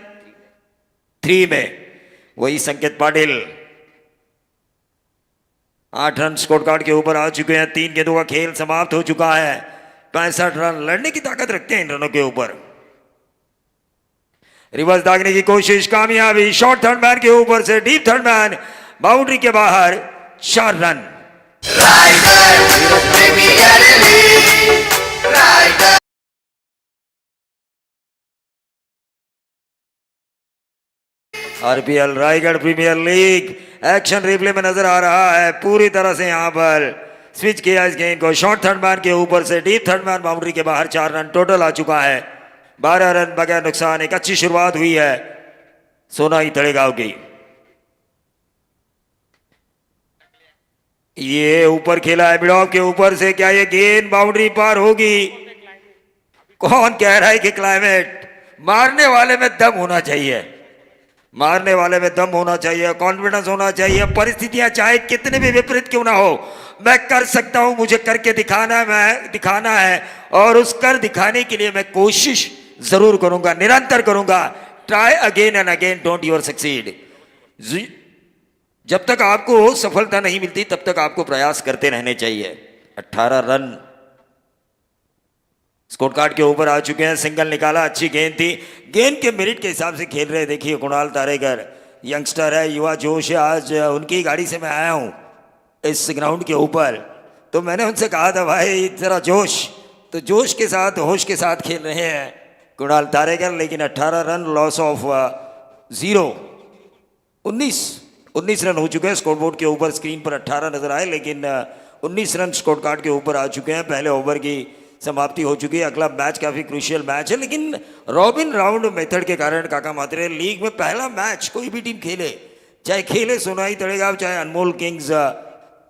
3 में। वही संकेत पाटिल 8 रन स्कोर कार्ड के ऊपर आ चुके हैं। 3 गेंदों का खेल समाप्त हो चुका है। 65 रन लड़ने की ताकत रखते हैं इन रनों के ऊपर। रिवर्स दागने की कोशिश, कामयाबी। शॉर्ट थर्ड मैन के ऊपर से डीप थर्ड मैन बाउंड्री के बाहर। 4 run. Raigad premier league, Raigad RPL Raigad premier league action replay में नजर आ रहा है। पूरी तरह से यहां पर स्विच किया इस गेंद को। शॉर्ट थर्ड मैन के ऊपर से डीप थर्ड मैन बाउंड्री के बाहर। 4 रन टोटल आ चुका है। 12 रन बगैर नुकसान। एक अच्छी शुरुआत हुई है सोनाई तड़ेगांव की। ये ऊपर खेला है मिडॉफ के ऊपर से, क्या ये गेंद बाउंड्री पार होगी? कौन कह रहा है कि क्लाइमेट? मारने वाले में दम होना चाहिए, मारने वाले में दम होना चाहिए, कॉन्फिडेंस होना चाहिए। परिस्थितियां चाहे कितने भी विपरीत क्यों ना हो, मैं कर सकता हूं, मुझे करके दिखाना है, मैं दिखाना है, और उस कर दिखाने के लिए मैं कोशिश जरूर करूंगा, निरंतर करूंगा। Try again and again, don't your succeed. जब तक आपको सफलता नहीं मिलती तब तक आपको प्रयास करते रहने चाहिए। 18 रन स्कोर कार्ड के ऊपर आ चुके हैं। सिंगल निकाला, अच्छी गेंद थी, गेंद के मेरिट के हिसाब से खेल रहे। देखिए कुणाल तारेगर यंगस्टर है, युवा जोश है। आज उनकी गाड़ी से मैं आया हूं इस ग्राउंड के ऊपर, तो मैंने उनसे कहा था भाई जरा जोश, तो जोश के साथ होश के साथ खेल रहे हैं कुणाल तारेगर। लेकिन 18 रन, लॉस ऑफ 0, 19 रन हो चुके हैं। स्कोर बोर्ड के ऊपर स्क्रीन पर 18 नजर आए, लेकिन 19 रन स्कोर कार्ड के ऊपर आ चुके हैं। पहले ओवर की समाप्ति हो चुकी है। अगला मैच काफी क्रूशियल मैच है, लेकिन रॉबिन राउंड मेथड के कारण काका म्हात्रे, लीग में पहला मैच कोई भी टीम खेले, चाहे खेले सोनाई तड़ेगांव चाहे अनमोल किंग्स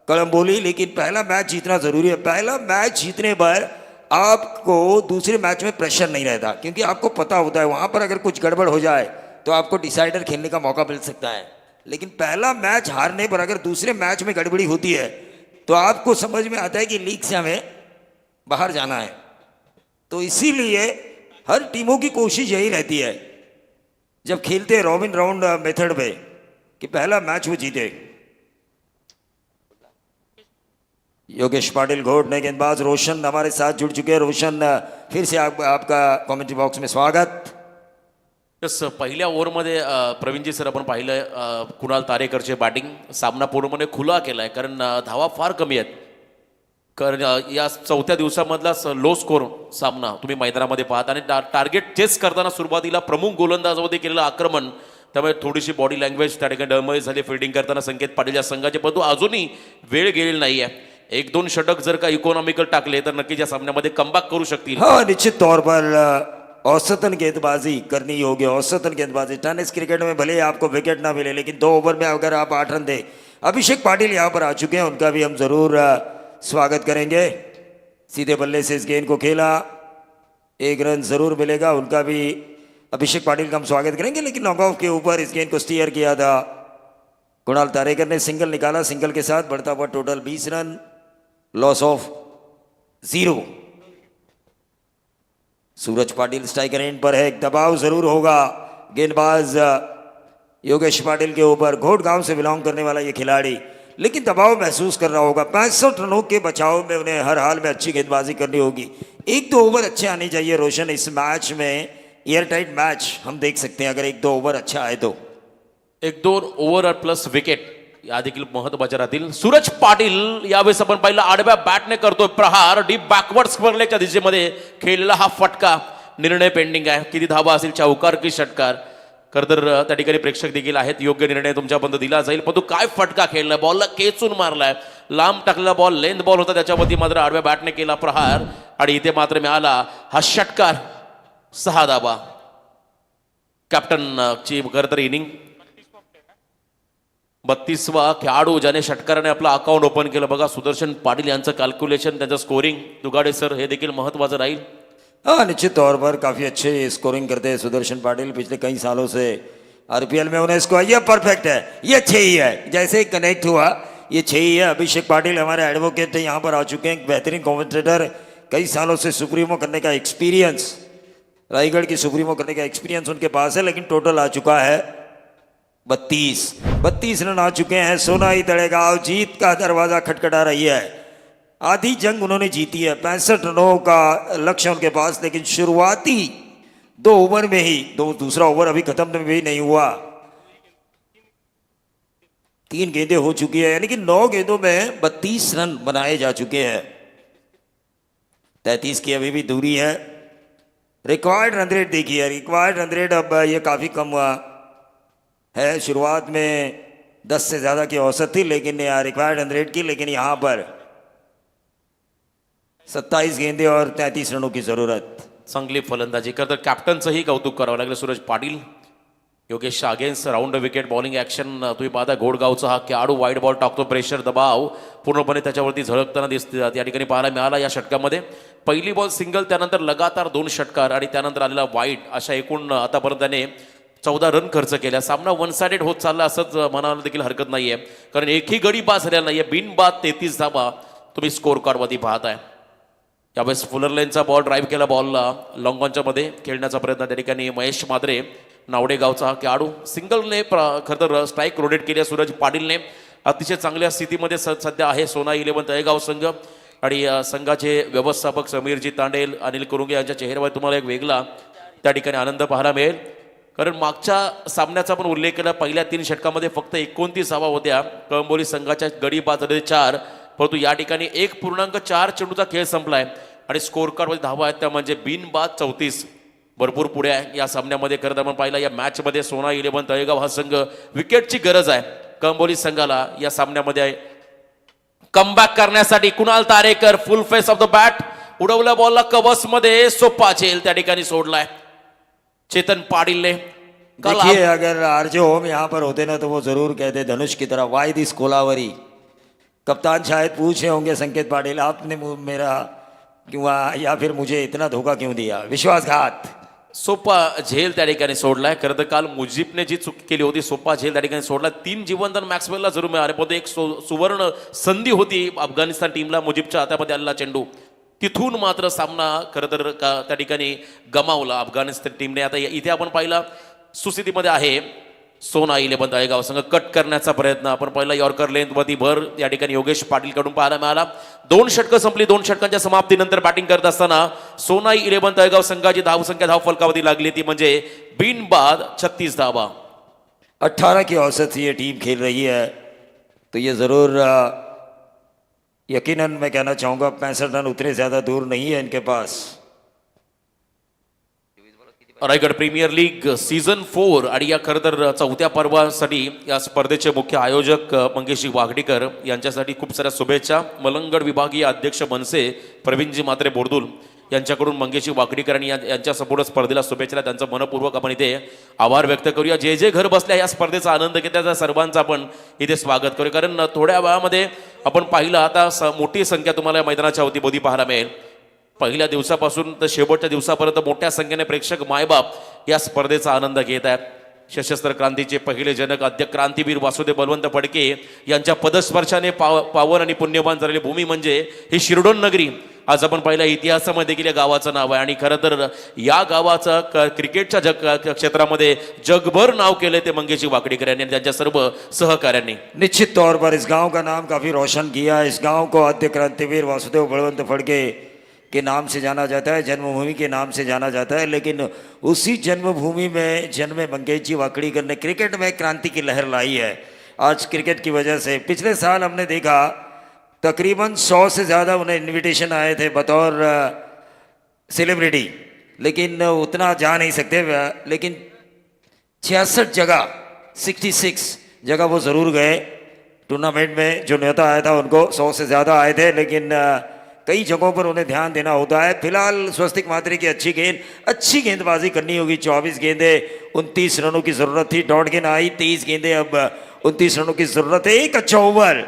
कलम्बोली, लेकिन पहला मैच जीतना जरूरी है। पहला मैच जीतने पर आपको दूसरे मैच में प्रेशर नहीं रहता, क्योंकि आपको पता होता है वहां पर अगर कुछ गड़बड़ हो जाए तो आपको डिसाइडर खेलने का मौका मिल सकता है। लेकिन पहला मैच हारने पर अगर दूसरे मैच में गड़बड़ी होती है तो आपको समझ में आता है कि लीग से हमें बाहर जाना है। तो इसीलिए हर टीमों की कोशिश यही रहती है जब खेलते हैं रॉबिन राउंड मेथड पे कि पहला मैच वो जीते। योगेश पाटिल घोट नए गेंदबाज रोशन हमारे साथ जुड़ चुके हैं। रोशन फिर से आपका कमेंट्री बॉक्स में स्वागत। यस, पहिल्या ओव्हरमध्ये प्रवीणजी सर आपण पाहिलं कुणाल तारेकरचे बॅटिंग सामना पूर्णपणे खुला केलाय कारण धावा फार कमी आहेत। कारण या चौथ्या दिवसामधला लो स्कोर सामना तुम्ही मैदानामध्ये पाहता आणि टार्गेट चेस करताना सुरुवातीला प्रमुख गोलंदाजामध्ये केलेलं आक्रमण त्यामुळे थोडीशी बॉडी लँग्वेज त्या ठिकाणी डळमळीत झाली फिल्डिंग करताना संकेत पाटील या संघाचे, परंतु अजूनही वेळ गेलेली नाहीये। एक दोन षटक जर का इकॉनॉमिकल टाकले तर नक्कीच या सामन्यामध्ये कमबॅक करू शकतील। हाँ, निश्चित तौर पर औसतन गेंदबाजी करनी होगी। औसतन गेंदबाजी टेनिस क्रिकेट में भले ही आपको विकेट ना मिले लेकिन 2 ओवर में अगर आप 8 रन दे। अभिषेक पाटिल यहाँ पर आ चुके हैं, उनका भी हम जरूर स्वागत करेंगे। सीधे बल्ले से इस गेंद को खेला, 1 रन जरूर मिलेगा, उनका भी अभिषेक पाटिल का हम स्वागत करेंगे। लेकिन नॉकआउट के ऊपर इस गेंद को स्टीयर किया था कुणाल तारेकर ने, सिंगल निकाला, सिंगल के साथ बढ़ता हुआ total 20 run, loss of 0। Suraj Patil striker end पर है, एक दबाव जरूर होगा गेंदबाज योगेश पाटिल के ऊपर। घोट गांव से बिलोंग करने वाला ये खिलाड़ी लेकिन दबाव महसूस कर रहा होगा। 65 रनों के बचाव में उन्हें हर हाल में अच्छी गेंदबाजी करनी होगी। 1-2 ओवर अच्छे आने चाहिए रोशन इस मैच में। एयर टाइट मैच हम देख सकते हैं अगर 1-2 ओवर अच्छा आए तो। 1-2 ओव्हर प्लस विकेट या देखील महत्वाच्या राहतील। सूरज पाटील यावेळेस आपण पाहिलं आडव्या बॅटने करतोय प्रहार, डीप बॅकवर्ड स्क्वेअरलेगच्या दिशेमध्ये खेळलेला हा फटका निर्णय पेंडिंग आहे। किती धावा असेल, चौकार की षटकार, खरं तर त्या ठिकाणी प्रेक्षक देखील आहेत, योग्य निर्णय तुमच्यापर्यंत दिला जाईल। परंतु काय फटका खेळलाय, बॉलला केचून मारलाय, लांब टाकलेला बॉल लेंथ बॉल होता त्याच्यावरती मात्र आडव्या बॅटने केला प्रहार आणि इथे मात्र मिळाला हा षटकार। 6 धावा कॅप्टन ची खरं तर इनिंग 32वा खेळाडू ज्याने षटकाराने आपलं अकाउंट ओपन केलं बघा सुदर्शन पाटील यांचं कॅल्क्युलेशन, त्यांचं स्कोरिंग दुगाडे सर हे देखील महत्वाचं राहील। हाँ, निश्चित तौर पर काफ़ी अच्छे स्कोरिंग करते हैं सुदर्शन पाटिल पिछले कई सालों से आरपीएल में। उन्हें इसको ये परफेक्ट है, ये 6 ही है, जैसे ही कनेक्ट हुआ ये 6 ही है। अभिषेक पाटिल हमारे एडवोकेट यहाँ पर आ चुके हैं, बेहतरीन कमेंटेटर, कई सालों से सुप्रीमो करने का एक्सपीरियंस, रायगढ़ की सुप्रीमो करने का एक्सपीरियंस उनके पास है। लेकिन टोटल आ चुका है 32 रन आ चुके हैं। सोनाई तड़ेगांव जीत का दरवाजा खटखटा रही है। आधी जंग उन्होंने जीती है, 65 रनों का लक्ष्य उनके पास, लेकिन शुरुआती 2 ओवर में ही, दूसरा ओवर अभी खत्म भी नहीं हुआ, 3 गेंदें हो चुकी है, यानी कि 9 गेंदों में 32 रन बनाए जा चुके हैं। 33 की अभी भी दूरी है। रिक्वायर्ड रन रेट देखिए, रिक्वायर्ड रन रेट अब ये काफ़ी कम हुआ है। शुरुआत में 10 से ज़्यादा की औसत थी लेकिन रिक्वायर्ड रन रेट की, लेकिन यहाँ पर 27 गेंदे और 33 रनों की जरूरत। चांगली फलंदाजी करत कॅप्टनचंही कौतुक करावं लागलं Suraj Patil. Yogesh against round wicket bowling action तुम्ही पाहता घोडगावचा हा खेळाडू वाईड बॉल टाकतो, प्रेशर दबाव पूर्णपणे त्याच्यावरती झळकताना दिसते या ठिकाणी पाहायला मिळाला। या षटकामध्ये पहिली बॉल सिंगल, त्यानंतर लगातार 2 षटकार आणि त्यानंतर आलेला वाईड, अशा एकूण आतापर्यंत त्याने 14 रन खर्च केल्या। सामना वन साइडेड होत चालला असंच म्हणायला देखील हरकत नाहीये, कारण एकही गडी बाद झालेला नाहीये। बिनबाद 33 धावा तुम्ही स्कोर कार्डवरती पाहताय। यावेळेस फुलर लेनचा बॉल ड्राईव्ह केला, बॉलला लॉंग ऑनच्या मध्ये खेळण्याचा प्रयत्न त्या ठिकाणी महेश मात्रे नावडे गावचा हा खेळाडू सिंगलने खरं तर स्ट्राईक रोटेट केली। सूरज पाटीलने अतिशय चांगल्या स्थितीमध्ये सध्या आहे सोना 11 तळेगाव संघ आणि संघाचे व्यवस्थापक समीरजी तांडेल, अनिल कुरुंगे यांच्या चेहऱ्यावर तुम्हाला एक वेगळा त्या ठिकाणी आनंद पाहायला मिळेल, कारण मागच्या सामन्याचा पण उल्लेख केला, पहिल्या 3 षटकामध्ये फक्त 29 धावा होत्या। कळंबोली संघाच्या गडी बाद झाले 4, परंतु या ठिकाणी 1.4 चेंडूचा खेळ संपलाय आणि स्कोर कार्डवर धावा आहेत त्या म्हणजे बिनबाद 34, भरपूर पुढे आहे या सामन्यामध्ये। खरं तर आपण पाहिलं या मॅचमध्ये सोना 11 तळेगाव हा संघ विकेटची गरज आहे कळंबोली संघाला या सामन्यामध्ये कमबॅक करण्यासाठी। Kunal Tarekar full face of the bat, उडवल्या बॉलला कवचमध्ये सोपा झेल त्या ठिकाणी सोडलाय चेतन पाटील ने। देखिए अगर आरजे होम यहाँ पर होते ना तो वो जरूर कहते धनुष की तरह वाई दिस कोलावरी। कप्तान शायद पूछे होंगे संकेत पाटिल आपने मेरा या फिर मुझे इतना धोखा क्यों दिया, विश्वासघात। सोपा झेल त्या ठिकाणी सोडलाय. खरं तर काल मुजीबने जी चूक केली होती, सोपा झेल त्या ठिकाणी सोडला. 3 जीवनदान मॅक्सवेलला जरूर मिळाले, पण एक सुवर्ण संधी होती अफगाणिस्तान टीमला. मुजीबच्या हातामध्ये आलेला चेंडू, तिथून मात्र सामना खरं तर त्या ठिकाणी गमावला अफगाणिस्तान टीमने. आता इथे आपण पाहिला सुस्थितीमध्ये आहे सोना 11 तळेगाव संघ. कट करण्याचा प्रयत्न आपण पहिला यॉर्कर लेंथवरती भर या ठिकाणी योगेश पाटील कडून पाहायला मिळाला. 2 षटकं संपली. 2 षटकांच्या समाप्तीनंतर बॅटिंग करत असताना सोना 11 तळेगाव संघाची धावसंख्या धावफलकावरती लागली ती म्हणजे बिनबाद 36 धावा. 18 की औसत से ये टीम खेल रही है, तो ये ज़रूर यकीनन मैं कहना चाहूँगा 65 रन उतने ज़्यादा दूर नहीं है इनके पास. रायगड प्रीमियर लीग सीझन 4 आणि या खरं तर 4थ्या पर्वासाठी या स्पर्धेचे मुख्य आयोजक मंगेशजी वाघडीकर यांच्यासाठी खूप साऱ्या शुभेच्छा. मलंगड विभागीय अध्यक्ष मनसे प्रवीणजी मात्रे बोर्दुल यांच्याकडून मंगेशजी वाघडीकर आणि यांच्या संपूर्ण स्पर्धेला शुभेच्छा. त्यांचं मनपूर्वक आपण इथे आभार व्यक्त करूया. जे जे घर बसल्या या स्पर्धेचा आनंद घेत त्या सर्वांचं आपण इथे स्वागत करूया. कारण थोड्या वेळामध्ये आपण पाहिलं आता मोठी संख्या तुम्हाला या मैदानाच्या अवतीभोवती पाहायला मिळेल. पहिल्या दिवसापासून तर शेवटच्या दिवसापर्यंत मोठ्या संख्येने प्रेक्षक मायबाप या स्पर्धेचा आनंद घेत आहेत. सशस्त्र क्रांतीचे पहिले जनक अध्यक्ष क्रांतीवीर वासुदेव बलवंत फडके यांच्या पदस्पर्शाने पावन आणि पुण्यवान झालेली भूमी म्हणजे ही शिरडोन नगरी. आज आपण पहिल्या इतिहासामध्ये देखील या गावाचं नाव आहे आणि खरं तर या गावाचं क्रिकेटच्या क्षेत्रामध्ये जगभर नाव केले ते मंगेशजी वाकडीकर यांनी आणि त्यांच्या सर्व सहकाऱ्यांनी. निश्चित तौर पर इस गांव का नाम काफ़ी रोशन किया. इस गांव को आद्य क्रांतिवीर वासुदेव बलवंत फड़के के नाम से जाना जाता है, जन्मभूमि के नाम से जाना जाता है. लेकिन उसी जन्मभूमि में जन्मे मंगेश जी वाकड़ीकर ने क्रिकेट में क्रांति की लहर लाई है. आज क्रिकेट की वजह से पिछले साल हमने देखा तकरीबन 100 से ज़्यादा उन्हें इनविटेशन आए थे बतौर सेलिब्रिटी, लेकिन उतना जा नहीं सकते. लेकिन 66 जगह 66 जगह वो ज़रूर गए. टूर्नामेंट में जो न्योता आया था उनको 100 से ज़्यादा आए थे, लेकिन कई जगहों पर उन्हें ध्यान देना होता है. फिलहाल स्वस्तिक मात्रे की अच्छी गेंदबाजी करनी होगी. 24 गेंदे 29 रनों की ज़रूरत थी. डॉट गेंद आई. 23 गेंदे अब 29 रनों की ज़रूरत है. एक अच्छा ओवर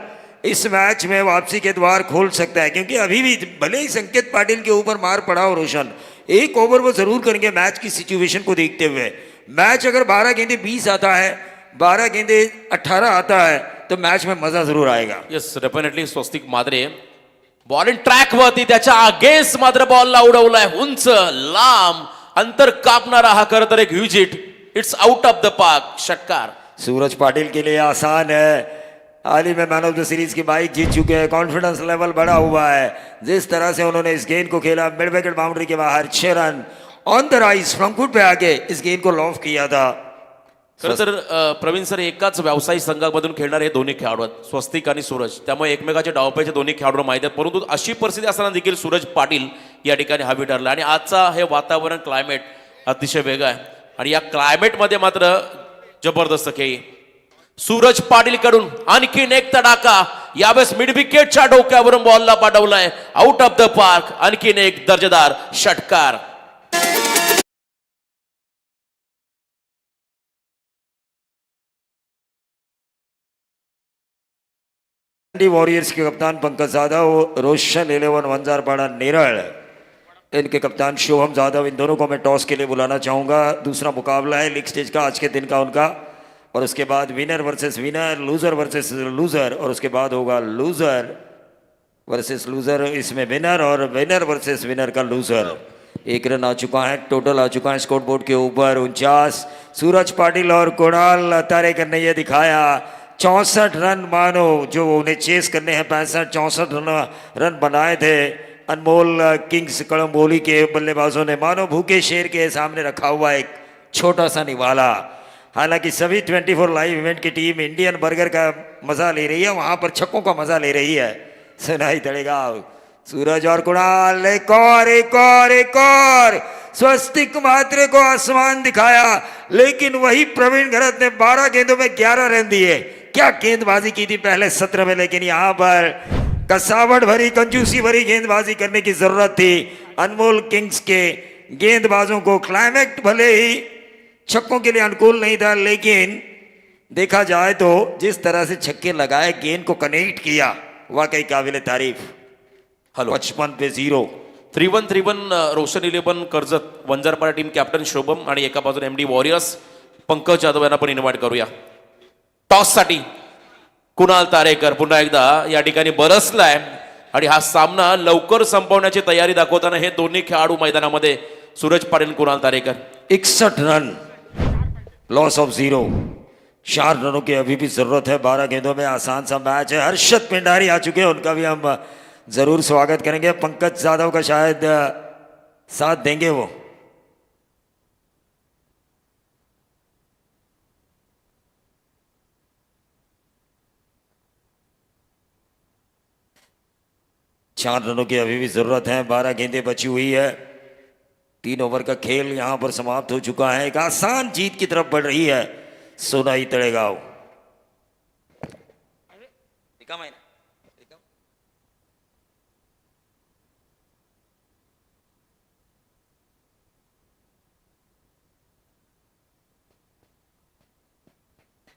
इस मैच में वापसी के द्वार खोल सकता है, क्योंकि अभी भी भले ही संकेत पाटिल के ऊपर मार पड़ा हो रोशन, एक ओवर वो ज़रूर करेंगे मैच की सिचुएशन को देखते हुए. मैच अगर 12 गेंदे 20 आता है, 12 गेंदे 18 आता है, तो मैच में मज़ा ज़रूर आएगा. Yes, definitely Swastik Matre ball in track वरती त्याच्या अगेन्स्ट मात्र बॉलला उडवलाय. उंच लांब अंतर कापणारा हा खरं तर एक huge hit. It's out of the park. षटकार. सूरज पाटिल के लिए आसान है. हाल ही में मैन ऑफ द सीरीज की बाइक जीत चुके हैं. कॉन्फिडेंस लेवल बढ़ा हुआ है. जिस तरह से उन्होंने इस गेंद को खेला, मिड विकेट बाउंड्री के बाहर 6 run on the rise front foot पे आके इस गेंद को लॉफ किया था. खरं तर प्रवीण सर एकाच व्यावसायिक संघामधून खेळणारे हे दोन्ही खेळाडू आहेत, स्वस्तिक आणि सूरज. त्यामुळे एकमेकाचे डावपेचे दोन्ही खेळाडू माहिती आहेत. परंतु अशी परिस्थिती असताना देखील सूरज पाटील या ठिकाणी हवी ठरला आणि आजचा हे वातावरण क्लायमेट अतिशय वेगळं आहे आणि या क्लायमेटमध्ये मात्र जबरदस्त खेळी. सूरज पाटील कडून आणखीन एक तडाखा. यावेळेस मिड विकेटच्या डोक्यावरून बॉलला पाठवलाय. Out of the park. आणखीन एक दर्जेदार षटकार. वॉरियर्स के कप्तान पंकज जाधव, रोशन 11 वंजारपाड़ा नेरल, इनके कप्तान शुभम जाधव, इन दोनों को मैं टॉस के लिए बुलाना चाहूँगा. दूसरा मुकाबला है लीग स्टेज का आज के दिन का उनका, और उसके बाद winner versus winner, loser versus loser, और उसके बाद होगा लूज़र वर्सेस लूज़र. इसमें विनर और विनर वर्सेस विनर का लूज़र. 1 रन आ चुका है, टोटल आ चुका है स्कोर बोर्ड के ऊपर 49. सूरज पाटिल और कुणाल तारेकर ने यह दिखाया 64 रन मानो जो उन्हें चेस करने हैं. 65-64 रन बनाए थे अनमोल किंग्स कड़म्बोली के बल्लेबाजों ने. मानो भूखे शेर के सामने रखा हुआ एक छोटा सा निवाला. हालांकि सभी 24 लाइव इवेंट की टीम इंडियन बर्गर का मजा ले रही है, वहां पर छक्कों का मजा ले रही है. सुनाई पड़ेगा सूरज और कुणाल. एक और स्वस्तिक मात्रे को आसमान दिखाया, लेकिन वही प्रवीण घरत ने 12 गेंदों में 11 रन दिए. क्या गेंदबाजी की थी पहले सत्र में, लेकिन यहां पर कसावट भरी कंजूसी भरी गेंदबाजी करने की जरूरत थी अनमोल किंग्स के गेंदबाजों को. क्लाइमेक्स भले ही छक्कों के लिए अनुकूल नहीं था, लेकिन देखा जाए तो जिस तरह से छक्के लगाए, गेंद को कनेक्ट किया, वाकई काबिल तारीफ. 55 पे 0. 3-1 रोशन 11 कर्जत वंजारपाडा टीम कॅप्टन शोभम आणि एका बाजूने MD वॉरियर्स पंकज जाधव यांना पण इन्व्हाइट करूया. टॉस साठी कुणाल तारेकर पुन्हा एकदा या ठिकाणी बरसलाय आणि हा सामना लवकर संपवण्याची तयारी दाखवताना हे दोन्ही खेळाडू मैदानामध्ये Suraj Patil Kunal Tarekar. 61 run, loss of 0. 4 रनों की अभी भी जरूरत है. 12 गेंदों में आसान सा मैच है. हर्षद पिंडारी आ चुके हैं, उनका भी हम जरूर स्वागत करेंगे. पंकज जाधव का शायद साथ देंगे वो. चार रनों की अभी भी जरूरत है. 12 गेंदें बची हुई है. 3 ओवर का खेल यहां पर समाप्त हो चुका है. एक आसान जीत की तरफ बढ़ रही है सोनाई तड़ेगांव.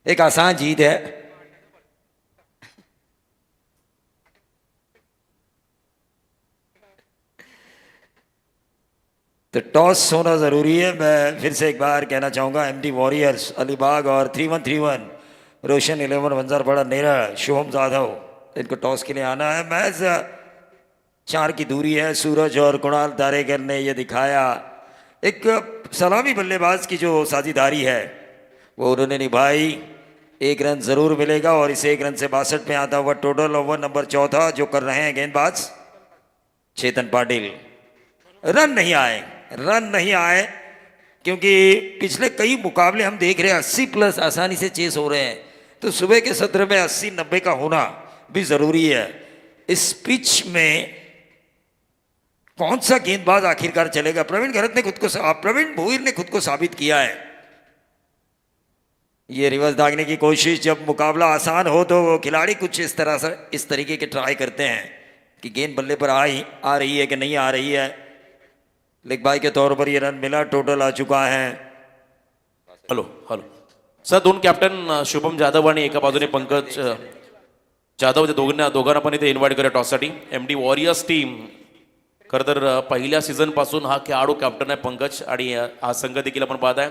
एक आसान जीत है. तो टॉस होना ज़रूरी है. मैं फिर से एक बार कहना चाहूँगा MD वॉरियर्स अलीबाग और 3-1 रोशन 11 वंजारपाड़ा नेरल शुभम जाधव, इनको टॉस के लिए आना है. मैच 4 की दूरी है. सूरज और कुणाल तारेकर ने ये दिखाया. एक सलामी बल्लेबाज की जो साझेदारी है वो उन्होंने निभाई. 1 रन ज़रूर मिलेगा और इस 1 रन से 62 पे आता हुआ टोटल. ओवर नंबर 14 जो कर रहे हैं गेंदबाज चेतन पाटिल. रन नहीं आए क्योंकि पिछले कई मुकाबले हम देख रहे हैं 80+ आसानी से चेस हो रहे हैं. तो सुबह के सत्र में 80-90 का होना भी ज़रूरी है. इस पिच में कौन सा गेंदबाज आखिरकार चलेगा? प्रवीण भोईर ने खुद को साबित किया है. ये रिवर्स दागने की कोशिश, जब मुकाबला आसान हो तो वो खिलाड़ी कुछ इस तरीके के ट्राई करते हैं कि गेंद बल्ले पर आ रही है कि नहीं आ रही है. लेग बाय के तौर पर ये रन मिला. टोटल आ चुका है. Hello sir, 2 captain Shubham Jadhav आणि एका बाजूने पंकज जाधव, दोघांना पण इथे इन्व्हाइट करूया टॉससाठी. MD वॉरियर्स टीम खरं तर पहिल्या सीझन पासून हा खेळाडू कॅप्टन आहे पंकज, आणि हा संघ देखील आपण पाहत आहे.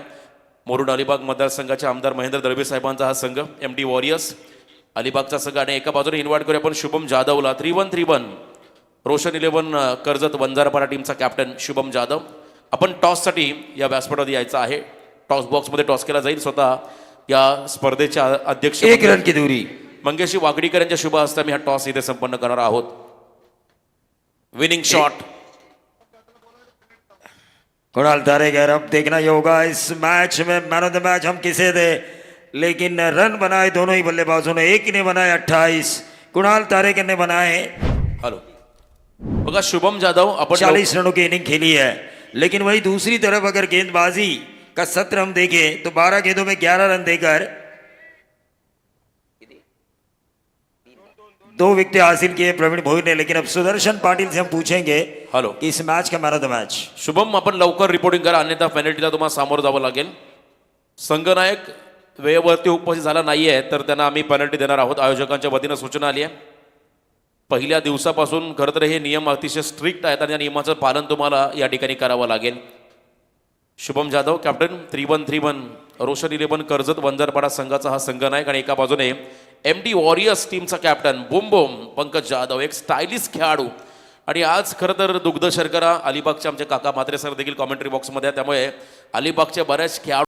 मुरुड अलिबाग मतदारसंघाचे आमदार महेंद्र दळवे साहेबांचा हा संघ MD वॉरियर्स अलिबागचा संघ. आणि एका बाजूने इन्व्हाइट करूया आपण शुभम जाधवला. 3-1 रोशन 11 कर्जत वंजारपाडा टीमचा कॅप्टन शुभम जाधव. आपण टॉससाठी या व्यासपीठावर यायचं आहे. टॉस बॉक्समध्ये टॉस केला जाईल. स्वतः या स्पर्धेच्या अध्यक्ष 1 रन की दूरी मंगेशी वागडीकर यांच्या शुभ हस्ते मी हा टॉस इथे संपन्न करणार आहोत. Winning shot Kunal Tarekar. अब देखना ही होगा इस मैच में मैन ऑफ द मैच हम किसे दे, लेकिन रन बनाए दोनों ही बल्लेबाजों ने. एक ने बनाए 28, कुणाल तारेकर ने बनाए. हॅलो बघा, शुभम जाधव आपण 40 रनों की इनिंग खेली है. लेकिन वही दूसरी तरफ अगर गेंदबाजी का सत्र हम देखें तो 12 गेंदों में 11 रन देकर 2 विकेट हासिल किए प्रवीण भोईर ने. लेकिन अब सुदर्शन पाटिल से हम पूछेंगे हॅलो कि इस मैच का man of the match. Shubham, आपण लवकर रिपोर्टिंग करा, अन्यथा पेनल्टीला तुम्हाला सामोरं जावं लागेल. संघनायक वेळेवरती उपस्थित झाला नाहीये तर त्यांना आम्ही पेनल्टी देणार आहोत. आयोजकांच्या वतीनं सूचना आली आहे. पहिल्या दिवसापासून खरं तर हे नियम अतिशय स्ट्रिक्ट आहेत आणि या नियमाचं पालन तुम्हाला या ठिकाणी करावं लागेल. शुभम जाधव कॅप्टन, 3-1 रोशन 11 कर्जत वंजारपाडा संघाचा हा संघनायक, आणि एका बाजूने MD वॉरियर्स टीमचा कॅप्टन बुम पंकज जाधव, एक स्टायलिश खेळाडू. आणि आज खरं तर दुग्ध शर्करा अलिबागचे आमचे काका म्हात्रे सर देखील कॉमेंट्री बॉक्समध्ये आहे. त्यामुळे अलिबागचे बऱ्याच खेळाडू